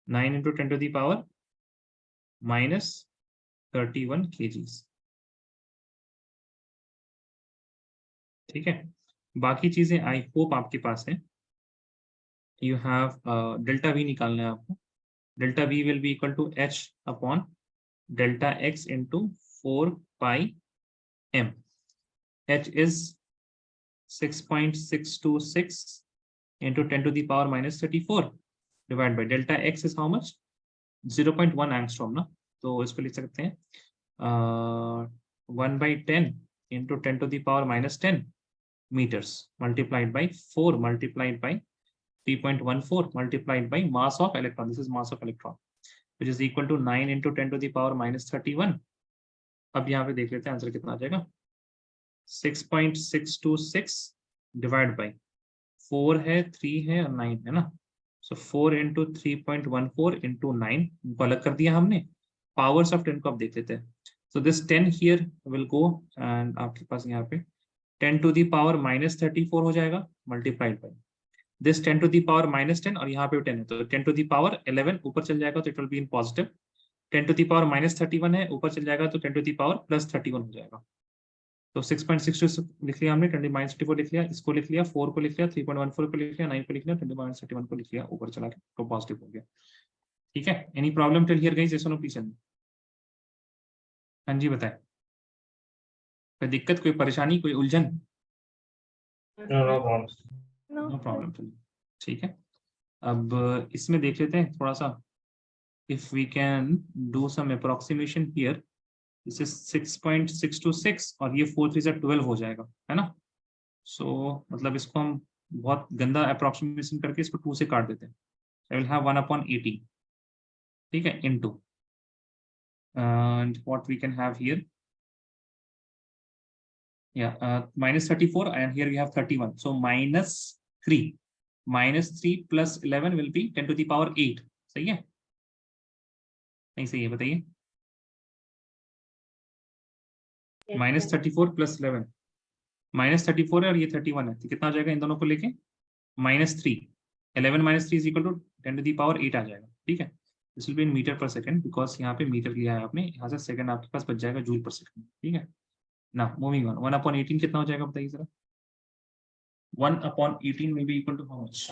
9 into 10 to the power minus 31 kgs. ठीक है. बाकी चीजें I hope आपके पास है. You have delta we निकालना है आपको. Delta v will be equal to h upon delta x into 4 pi m. h is 6.626 into 10 to the power minus 34 divided by delta x is how much? 0.1 angstrom ना, तो इसको लिख सकते हैं 1 by 10 into 10 to the power minus 10 meters multiplied by 4 multiplied by 3.14 multiplied by mass of electron. This is mass of electron which is equal to 9 into 10 to the power minus 31. अब यहाँ पे देख लेते हैं आंसर कितना आ जाएगा. 6.626 divide by 4 है, 3 है और 9 है ना. सो 4 into 3.14 into 9 को अलग कर दिया हमने. पावर्स ऑफ 10 को आप देख लेते हैं. So this 10 here will go and आपके पास यहाँ पे 10 to the power minus 34 हो जाएगा multiplied by this 10 to the power minus 10 और यहाँ पे 10 है तो 10 to the power 11 ऊपर चल जाएगा तो it will be in positive. 10 to the power minus 31 है, ऊपर चल जाएगा तो 10 to the power plus 31 हो जाएगा. तो 6.62 लिख लिया हमने, 20 minus 34 लिख लिया, इसको लिख लिया, 4 को लिख लिया, 3.14 को लिख लिया, 9 को लिख लिया, 20 minus 31 को लिख लिया, ऊपर चला गया तो पॉजिटिव हो गया. ठीक है. Any problem till here guys? Yes और नो प्लीज. हाँ जी बताएं. कोई दिक्कत, कोई परेशानी, कोई उलझन? No, no problem. No. No problem. ठीक है. अब इसमें देख लेते हैं थोड़ा सा. If we can do some approximation here. This is 6.626 और ये 4 3 12 हो जाएगा, है ना. सो मतलब इसको हम बहुत गंदा अप्रोक्सीमेशन करके इसको 2 से काट देते हैं. I will have 1/18. ठीक है. Into and what we can have here, minus 34 and here we have 31. So minus 3. Minus 3 plus 11 will be 10 to the power 8. सही है? नहीं सही है बताइए. Yes, minus sir. 34 plus 11. minus 34 है और ये 31 है तो कितना आ जाएगा इन दोनों को लेके? minus 3. 11 minus 3 is equal to 10 to the power 8 आ जाएगा. ठीक है. This will be in meter per second because यहाँ पे मीटर लिया है आपने, यहाँ से सेकंड आपके पास बच जाएगा जूल पर सेकंड. ठीक है. ना मूविंग ऑन. 1/18 कितना हो जाएगा बताइए जरा. 1/18 will be equal to how much?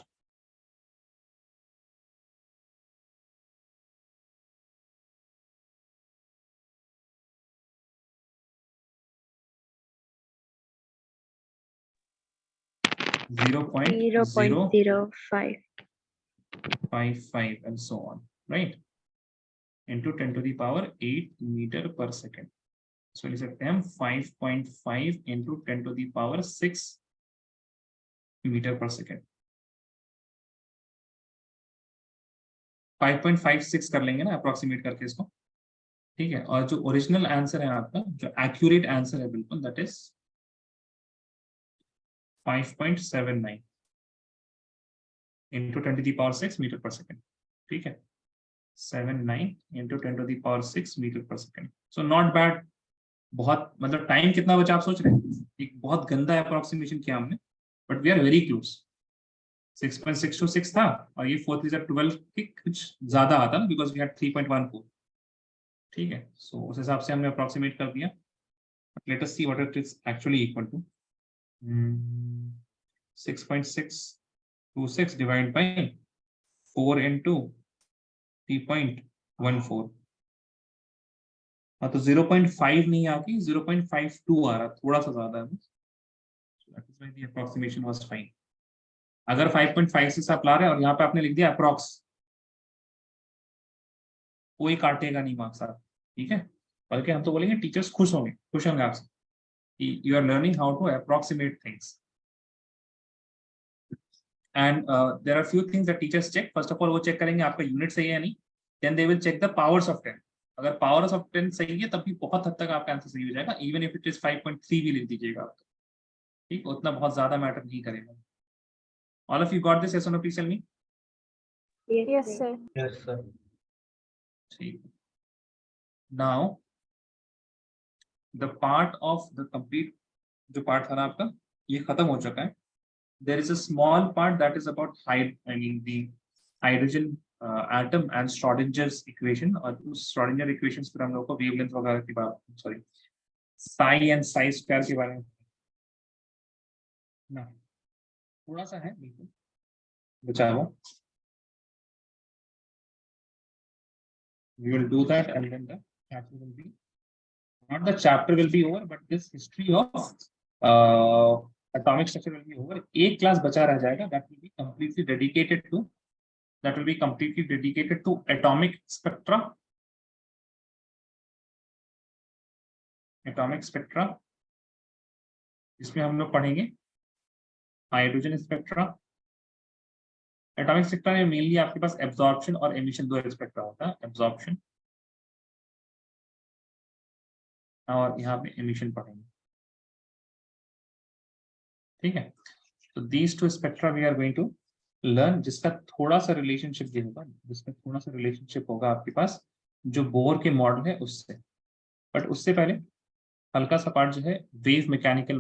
Zero point 0.05. 55 and so on, right? Into 10 to the power 8 meter per second. So लिख सकते हैं हम 5.5 into 10 to the power 6 meter per second. 5.56 कर लेंगे ना अप्रोक्सीमेट करके इसको. ठीक है. और जो ओरिजिनल आंसर है आपका, जो एक्यूरेट आंसर है बिल्कुल, that is 5.79 into 10 to the power 6 meter per second. ठीक है. 79 into 10 to the power 6 meter per second. So not bad. बहुत मतलब टाइम कितना बचा आप सोच रहे हैं? एक बहुत गंदा अप्रोक्सीमेशन किया हमने but we are very close. 6.626 था और ये 4 3 12 की कुछ ज्यादा आता ना बिकॉज वी हैड 3.14. ठीक है. सो उस हिसाब से हमने अप्रोक्सीमेट कर दिया. Let us see what it is actually equal to. 6.6 26 divide by 4 into 3.14। हाँ तो 0.5 नहीं आके 0.52 आ रहा, थोड़ा सा ज्यादा है। That is why the approximation was fine। अगर 5.56 आप ला रहे हैं और यहाँ पे आपने लिख दिया अप्रॉक्स, कोई काटेगा नहीं मार्क्स आप, ठीक है। बल्कि हम तो बोलेंगे टीचर्स खुश होंगे आपसे कि you are learning how to approximate things. And there are few things that teachers check. First of all वो चेक करेंगे आपका यूनिट सही है या नहीं, then they will check the powers of 10। अगर पावर्स ऑफ 10 सही है तब भी बहुत हद तक आपका आंसर सही हो जाएगा, इवन इफ इट इज 5.3 भी लिख दीजिएगा आप, ठीक, उतना बहुत ज्यादा मैटर नहीं करेगा। All of you got this? Yes और no, please tell me. Yes, sir. Yes, sir. ठीक, now the part of the complete, जो पार्ट था ना आपका ये खत्म हो चुका है। There is a small part that is about the hydrogen atom and Schrodinger's equation, और उस Schrodinger equations पर हम लोग को wavelength वगैरह की बात, sorry psi and psi square के बारे में ना थोड़ा सा है, बिल्कुल बचा हुआ। We will do that and then the chapter will be, not the chapter will be over, but this history of atomic structure will be over। एक क्लास बचा रह जाएगा, that will be completely dedicated to atomic spectra। इसमें हम लोग पढ़ेंगे hydrogen spectra. Atomic spectra में mainly आपके पास एब्जॉर्प्शन और एमिशन दो स्पेक्ट्रा होता है, एब्जॉर्प्शन और यहाँ पे एमिशन पढ़ेंगे, ठीक है। तो these two spectra we are going to learn, जिसका थोड़ा सा रिलेशनशिप होगा आपके पास जो बोर के मॉडल है उससे। बट उससे पहले हल्का सा पार्ट जो है वेव मैकेनिकल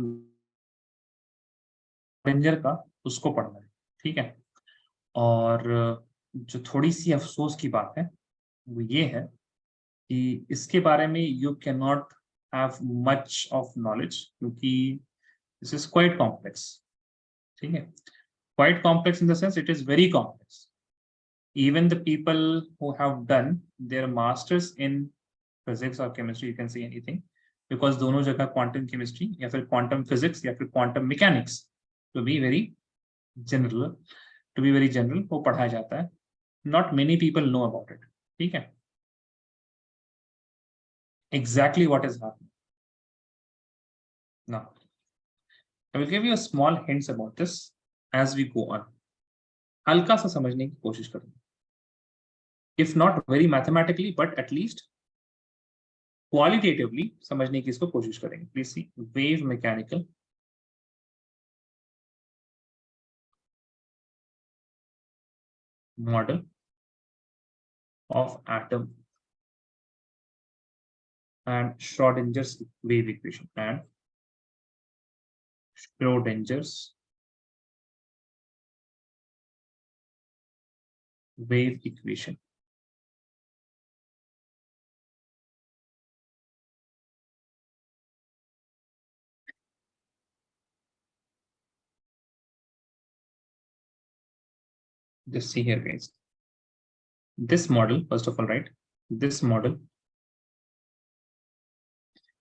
रेंजर का, उसको पढ़ना है, ठीक है। और जो थोड़ी सी अफसोस की बात है वो ये है कि इसके बारे में you can not have much of knowledge, क्योंकि दिस इज क्वाइट कॉम्प्लेक्स, ठीक है। Quite complex in the sense it is very complex. Even the people who have done their masters in physics और chemistry, you can say anything, because दोनों जगह quantum chemistry या फिर quantum physics या फिर quantum mechanics to be very general वो पढ़ाया जाता है। Not many people know about it, ठीक है, exactly what is happening now. I will give you a small hints about this as we go on. हल्का सा समझने की कोशिश करेंगे, if not very mathematically but at least qualitatively समझने की इसको कोशिश करेंगे। Please see wave mechanical model of atom and Schrodinger's wave equation Just see here, guys. This model, first of all, right? This model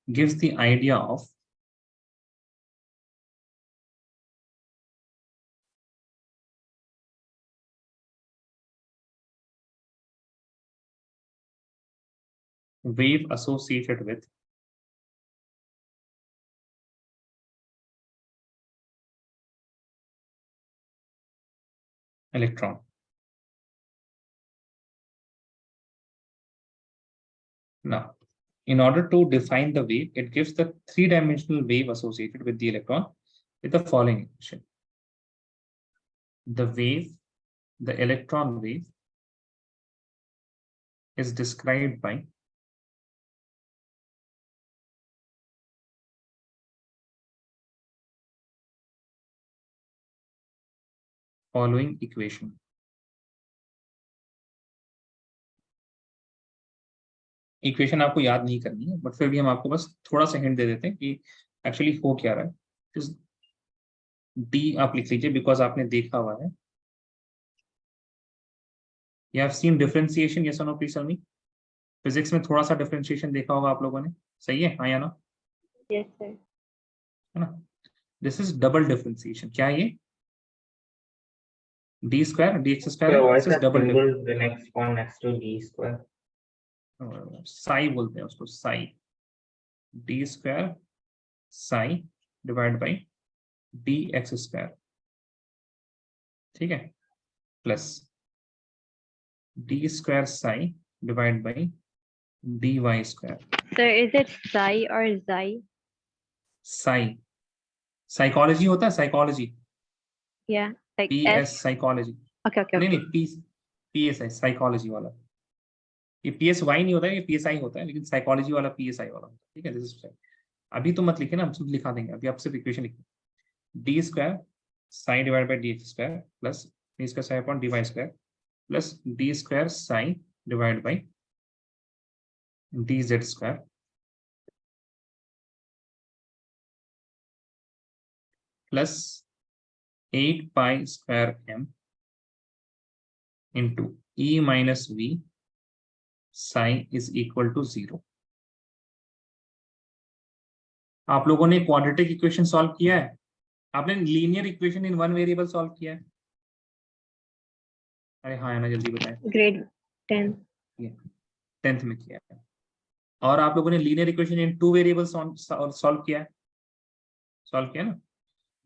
gives the idea of wave associated with electron. Now, in order to define the wave, it gives the three-dimensional wave associated with the electron with the following equation. The electron wave is described by following equation. Equation आपको याद नहीं करनी है, but फिर भी हम आपको बस थोड़ा सा हिंट दे देते हैं कि एक्चुअली हो क्या रहा है। डी आप लिख लीजिए, बिकॉज आपने देखा हुआ है You have seen differentiation, yes or no, please tell me. Physics में थोड़ा सा डिफरेंशिएशन देखा होगा आप लोगों ने, सही है, हाँ या ना, Yes, sir. है ना. This is double differentiation. क्या है ये? D square d x square, So what's this is the double symbol the next one next to d square? Psi बोलते हैं उसको, psi. D square psi divide by d x square, ठीक है, plus d square psi divide by d y square. Sir, is it psi or xi? Psi psychology होता है, psychology, Yeah, like P S. S psychology. Okay, okay, नहीं okay. नहीं, P S I psychology वाला. ये P S Y नहीं होता है, ये पी एस आई होता है, लेकिन साइकोलॉजी वाला पी एस आई वाला होता है, ठीक है. दिस इज अभी तो मत लिखे ना, हम सब लिखा देंगे, अभी आप सिर्फ इक्वेशन लिखिए. D square psi divide by d x square plus d square psi upon d y square plus d square psi divide by d z square plus 8 pi square m into E minus V psi is equal to 0. आप लोगों ने quadratic equation solve किया है? आपने linear equation in one variable solve किया है? अरे हाँ, ना जल्दी बताएं. Grade 10. 10th में किया है. और आप लोगों ने linear equation in two variable solve किया है? सॉल्व किया ना,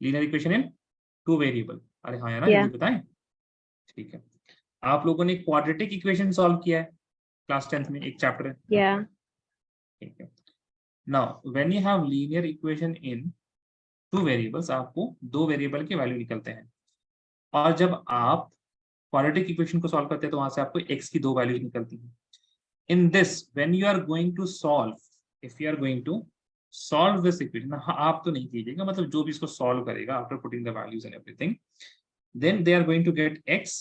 linear equation in two variable. अरे हाँ, ना Yeah. जल्दी बताएं. ठीक है. आप लोगों ने क्वाड्रेटिक इक्वेशन सॉल्व किया है क्लास 10th में, एक चैप्टर है. Yeah. ठीक है. Now when you have linear equation in two variables, आपको दो वेरिएबल के वैल्यू निकलते हैं. और जब आप क्वाड्रेटिक इक्वेशन को सॉल्व करते हैं तो वहां से आपको x की दो वैल्यूज निकलती हैं. In this when you are going to solve, if you are going to solve this equation, आप तो नहीं कीजिएगा, मतलब जो भी इसको सॉल्व करेगा after putting the values and everything, then they are going to get x,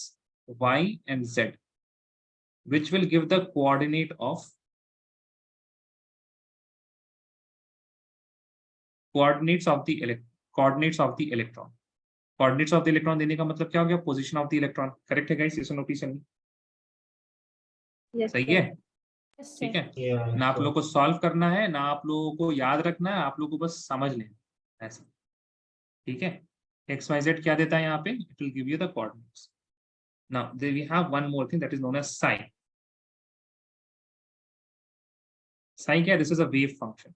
y and z, which will give the coordinate of coordinates of the electron. Coordinates of the electron देने का मतलब क्या हो गया? Position of the electron. Correct है guys? इसको notice करनी. Yes, सही sir. है, Yes, ठीक sir. है. Yeah. ना आप So लोगों को सॉल्व करना है, ना आप लोगों को याद रखना है, आप लोगों को बस समझ लेना ऐसा, ठीक है. एक्स वाई जेड क्या देता है यहाँ पे? It will give you the coordinates. Now there we have one more thing that is known as psi. Psi क्या है? This is a wave function.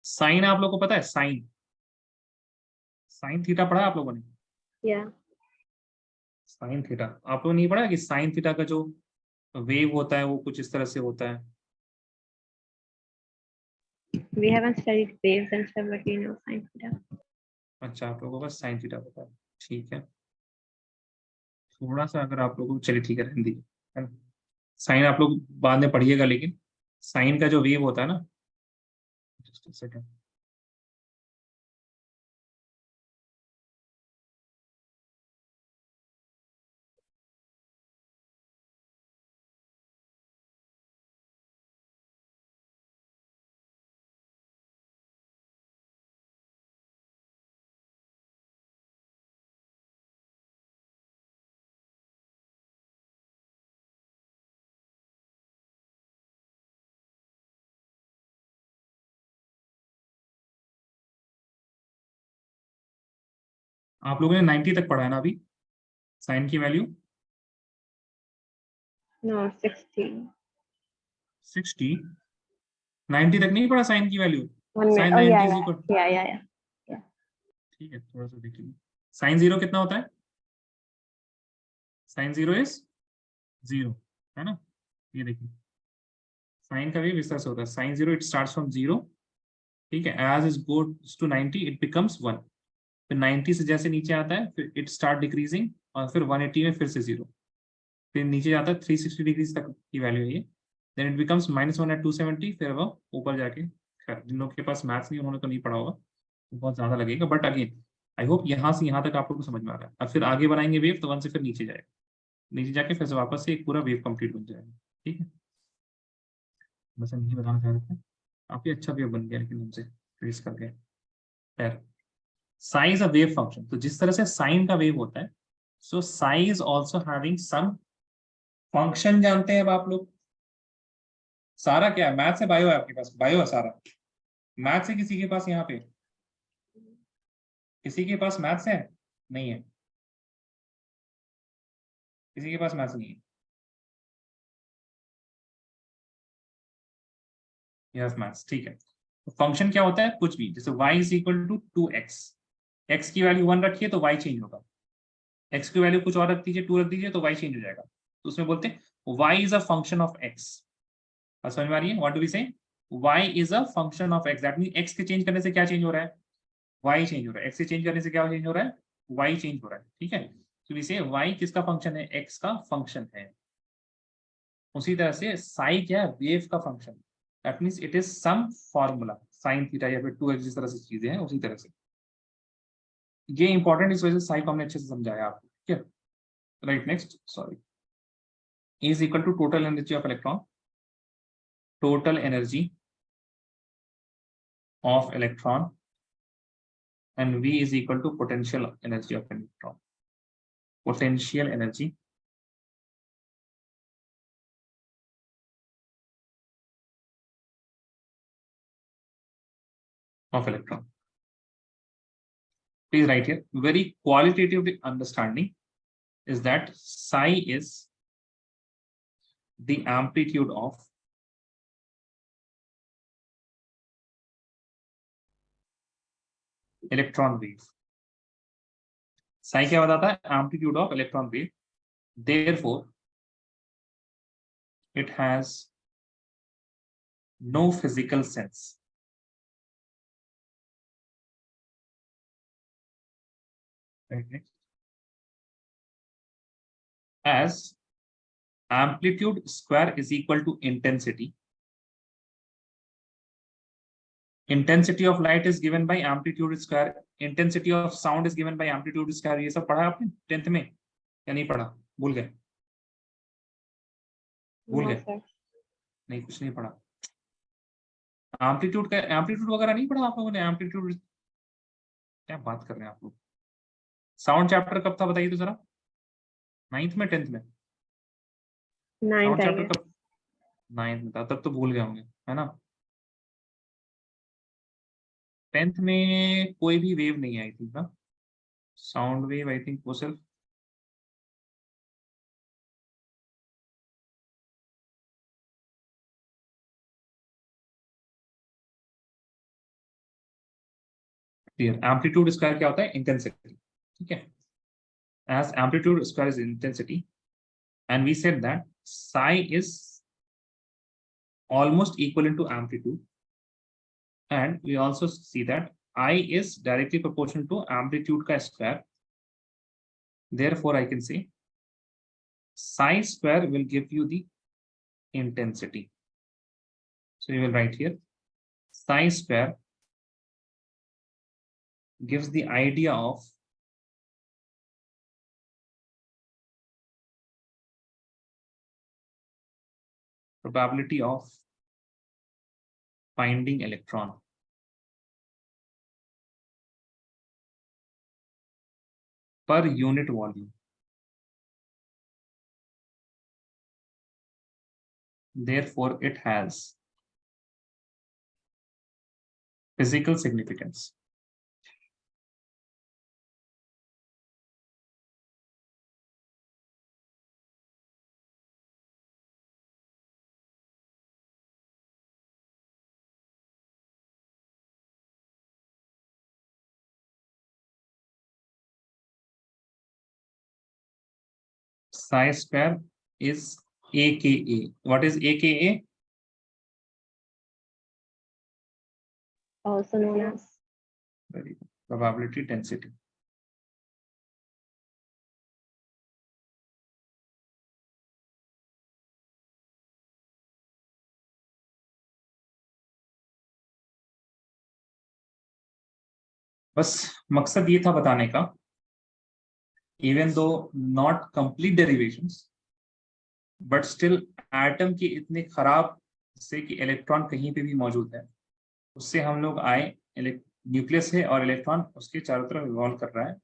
Psi आप लोगों को पता है? साइन, साइन थीटा पढ़ा है आप लोगों ने? Yeah. साइन थीटा आप लोगों ने नहीं पढ़ा कि साइन थीटा का जो वेव होता है वो कुछ इस तरह से होता है? We haven't studied waves and stuff, but we know sine theta. अच्छा, आप लोगों को बस साइन थीटा पता है, ठीक है. थोड़ा सा अगर आप लोगों को, चलिए ठीक है, रहने दीजिए, है ना. साइन आप लोग बाद में पढ़िएगा, लेकिन साइन का जो वेव होता है ना, जस्ट अ सेकंड. आप लोगों ने 90 तक पढ़ा है ना अभी साइन की वैल्यू? No, 60. 60, 90 तक नहीं पढ़ा साइन की value? 1 minute. Sine Oh, 90 yeah, is yeah. Equal, Yeah. ठीक है, थोड़ा सा देख लीजिए. साइन 0 कितना होता है? साइन 0 इज 0, है ना. ये देखिए, साइन का वेव इस तरह से होता है. साइन 0 इट स्टार्ट्स फ्रॉम 0, ठीक है, as is goes to 90 it becomes 1. फिर 90 से जैसे नीचे आता है फिर इट स्टार्ट डिक्रीजिंग, और फिर 180 में फिर से 0, फिर नीचे जाता है 360 डिग्री तक की वैल्यू है ये. देन इट बिकम्स -1 एट 270, फिर वो ऊपर जाके, जिन लोगों के पास मैथ्स नहीं, उन्होंने तो नहीं पढ़ा होगा, तो बहुत ज्यादा लगेगा, बट अगेन आई होप यहाँ से यहाँ तक आप लोगों को समझ में आ रहा है. अब फिर आगे बनाएंगे वेव, तो 1 से फिर नीचे जाएगा, नीचे जाके फिर से वापस से एक पूरा वेव कंप्लीट बन जाएगा, ठीक है. बस हम यही बताना चाह रहे थे. काफी अच्छा वेव बन गया लेकिन हमसे ट्रेस करके. खैर, psi is a wave function. तो जिस तरह से साइन का वेव होता है, so psi is also having some function. जानते हैं अब आप लोग? सारा क्या है? मैथ से बायो है आपके पास? बायो है सारा? मैथ से किसी के पास यहाँ पे? किसी के पास मैथ्स है? नहीं है? किसी के पास मैथ्स नहीं है? यस मैथ्स, ठीक है। तो फंक्शन क्या होता है? कुछ भी, जैसे y is equal to 2x, x की वैल्यू 1 रखिए तो y चेंज होगा, x की वैल्यू कुछ और रख दीजिए, 2 रख दीजिए तो y चेंज हो जाएगा। तो उसमें बोलते हैं y is a function of x। समझ में आ रही है? व्हाट डू वी से? y is a function of x, that mean x के चेंज करने से क्या चेंज हो रहा है? y चेंज हो रहा है। x से चेंज करने से क्या चेंज हो रहा है? y चेंज हो रहा है, ठीक है। तो वी से y किसका फंक्शन है? x का फंक्शन है। उसी तरह से साई क्या है? वेव का फंक्शन। That means it is some formula, sine theta या फिर 2x, जिस तरह से चीजें हैं उसी तरह से। ये इंपॉर्टेंट, इस वजह से साई को हमने अच्छे से समझाया आपको, ठीक है। Right, next, sorry, is equal to total energy of electron, total energy of electron, and V is equal to potential energy of an electron. Potential energy of electron. Please write here. Very qualitative understanding is that psi is the amplitude of electron wave. Psi क्या बताता है? Amplitude of electron wave. Therefore, it has no physical sense. Right. As amplitude square is equal to intensity. Intensity of light is given by amplitude square. Intensity of sound is given by amplitude square. ये सब पढ़ा आपने 10th में या नहीं पढ़ा? भूल गए? भूल No, गए? sir. नहीं, कुछ नहीं पढ़ा। एम्पलीट्यूड का एम्पलीट्यूड वगैरह नहीं पढ़ा आप लोगों ने? एम्पलीट्यूड, क्या बात कर रहे हैं आप लोग? साउंड चैप्टर कब था बताइए तो जरा? 9th में, 10th में? 9th, sound I chapter guess. कब? 9th में था, तब तो भूल गए होंगे, है ना। 10th में कोई भी वेव नहीं आई थी ना, साउंड वेव आई थिंक, वो सिर्फ एम्पलीट्यूड स्क्वायर क्या होता है? इंटेंसिटी, ठीक है। As amplitude square is intensity, and we said that psi is almost equivalent to amplitude, and we also see that I is directly proportional to amplitude ka square. Therefore, I can say psi square will give you the intensity. So you will write here psi square gives the idea of probability of finding electron per unit volume. Therefore, it has physical significance. Psi square is aka. What is aka? Also known as. Very good. Probability density. बस मकसद ये था बताने का, even though not complete derivations, but still atom की इतने खराब से कि इलेक्ट्रॉन कहीं पे भी मौजूद है, उससे हम लोग आए न्यूक्लियस है और इलेक्ट्रॉन उसके चारों तरफ रिवॉल्व कर रहा है,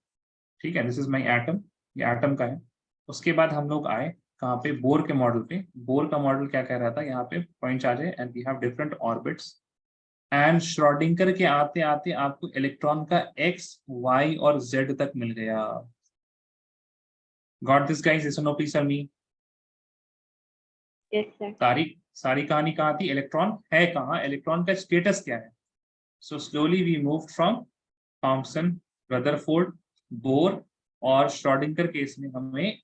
ठीक है। दिस इज माय एटम, ये एटम का है। उसके बाद हम लोग आए कहाँ पे, बोर के मॉडल पे। बोर का मॉडल क्या कह रहा था, यहाँ पे पॉइंट चार्ज है and we have different orbits, and Schrodinger के आते आते आपको इलेक्ट्रॉन का एक्स, वाई और जेड तक मिल गया। Got this guys? यस और no, please tell me. Yes, sir. सारी कहानी कहाँ थी, इलेक्ट्रॉन है कहाँ, इलेक्ट्रॉन का स्टेटस क्या है। So slowly we move from Thomson, Rutherford, Bohr और श्रोडिंगर केस में हमें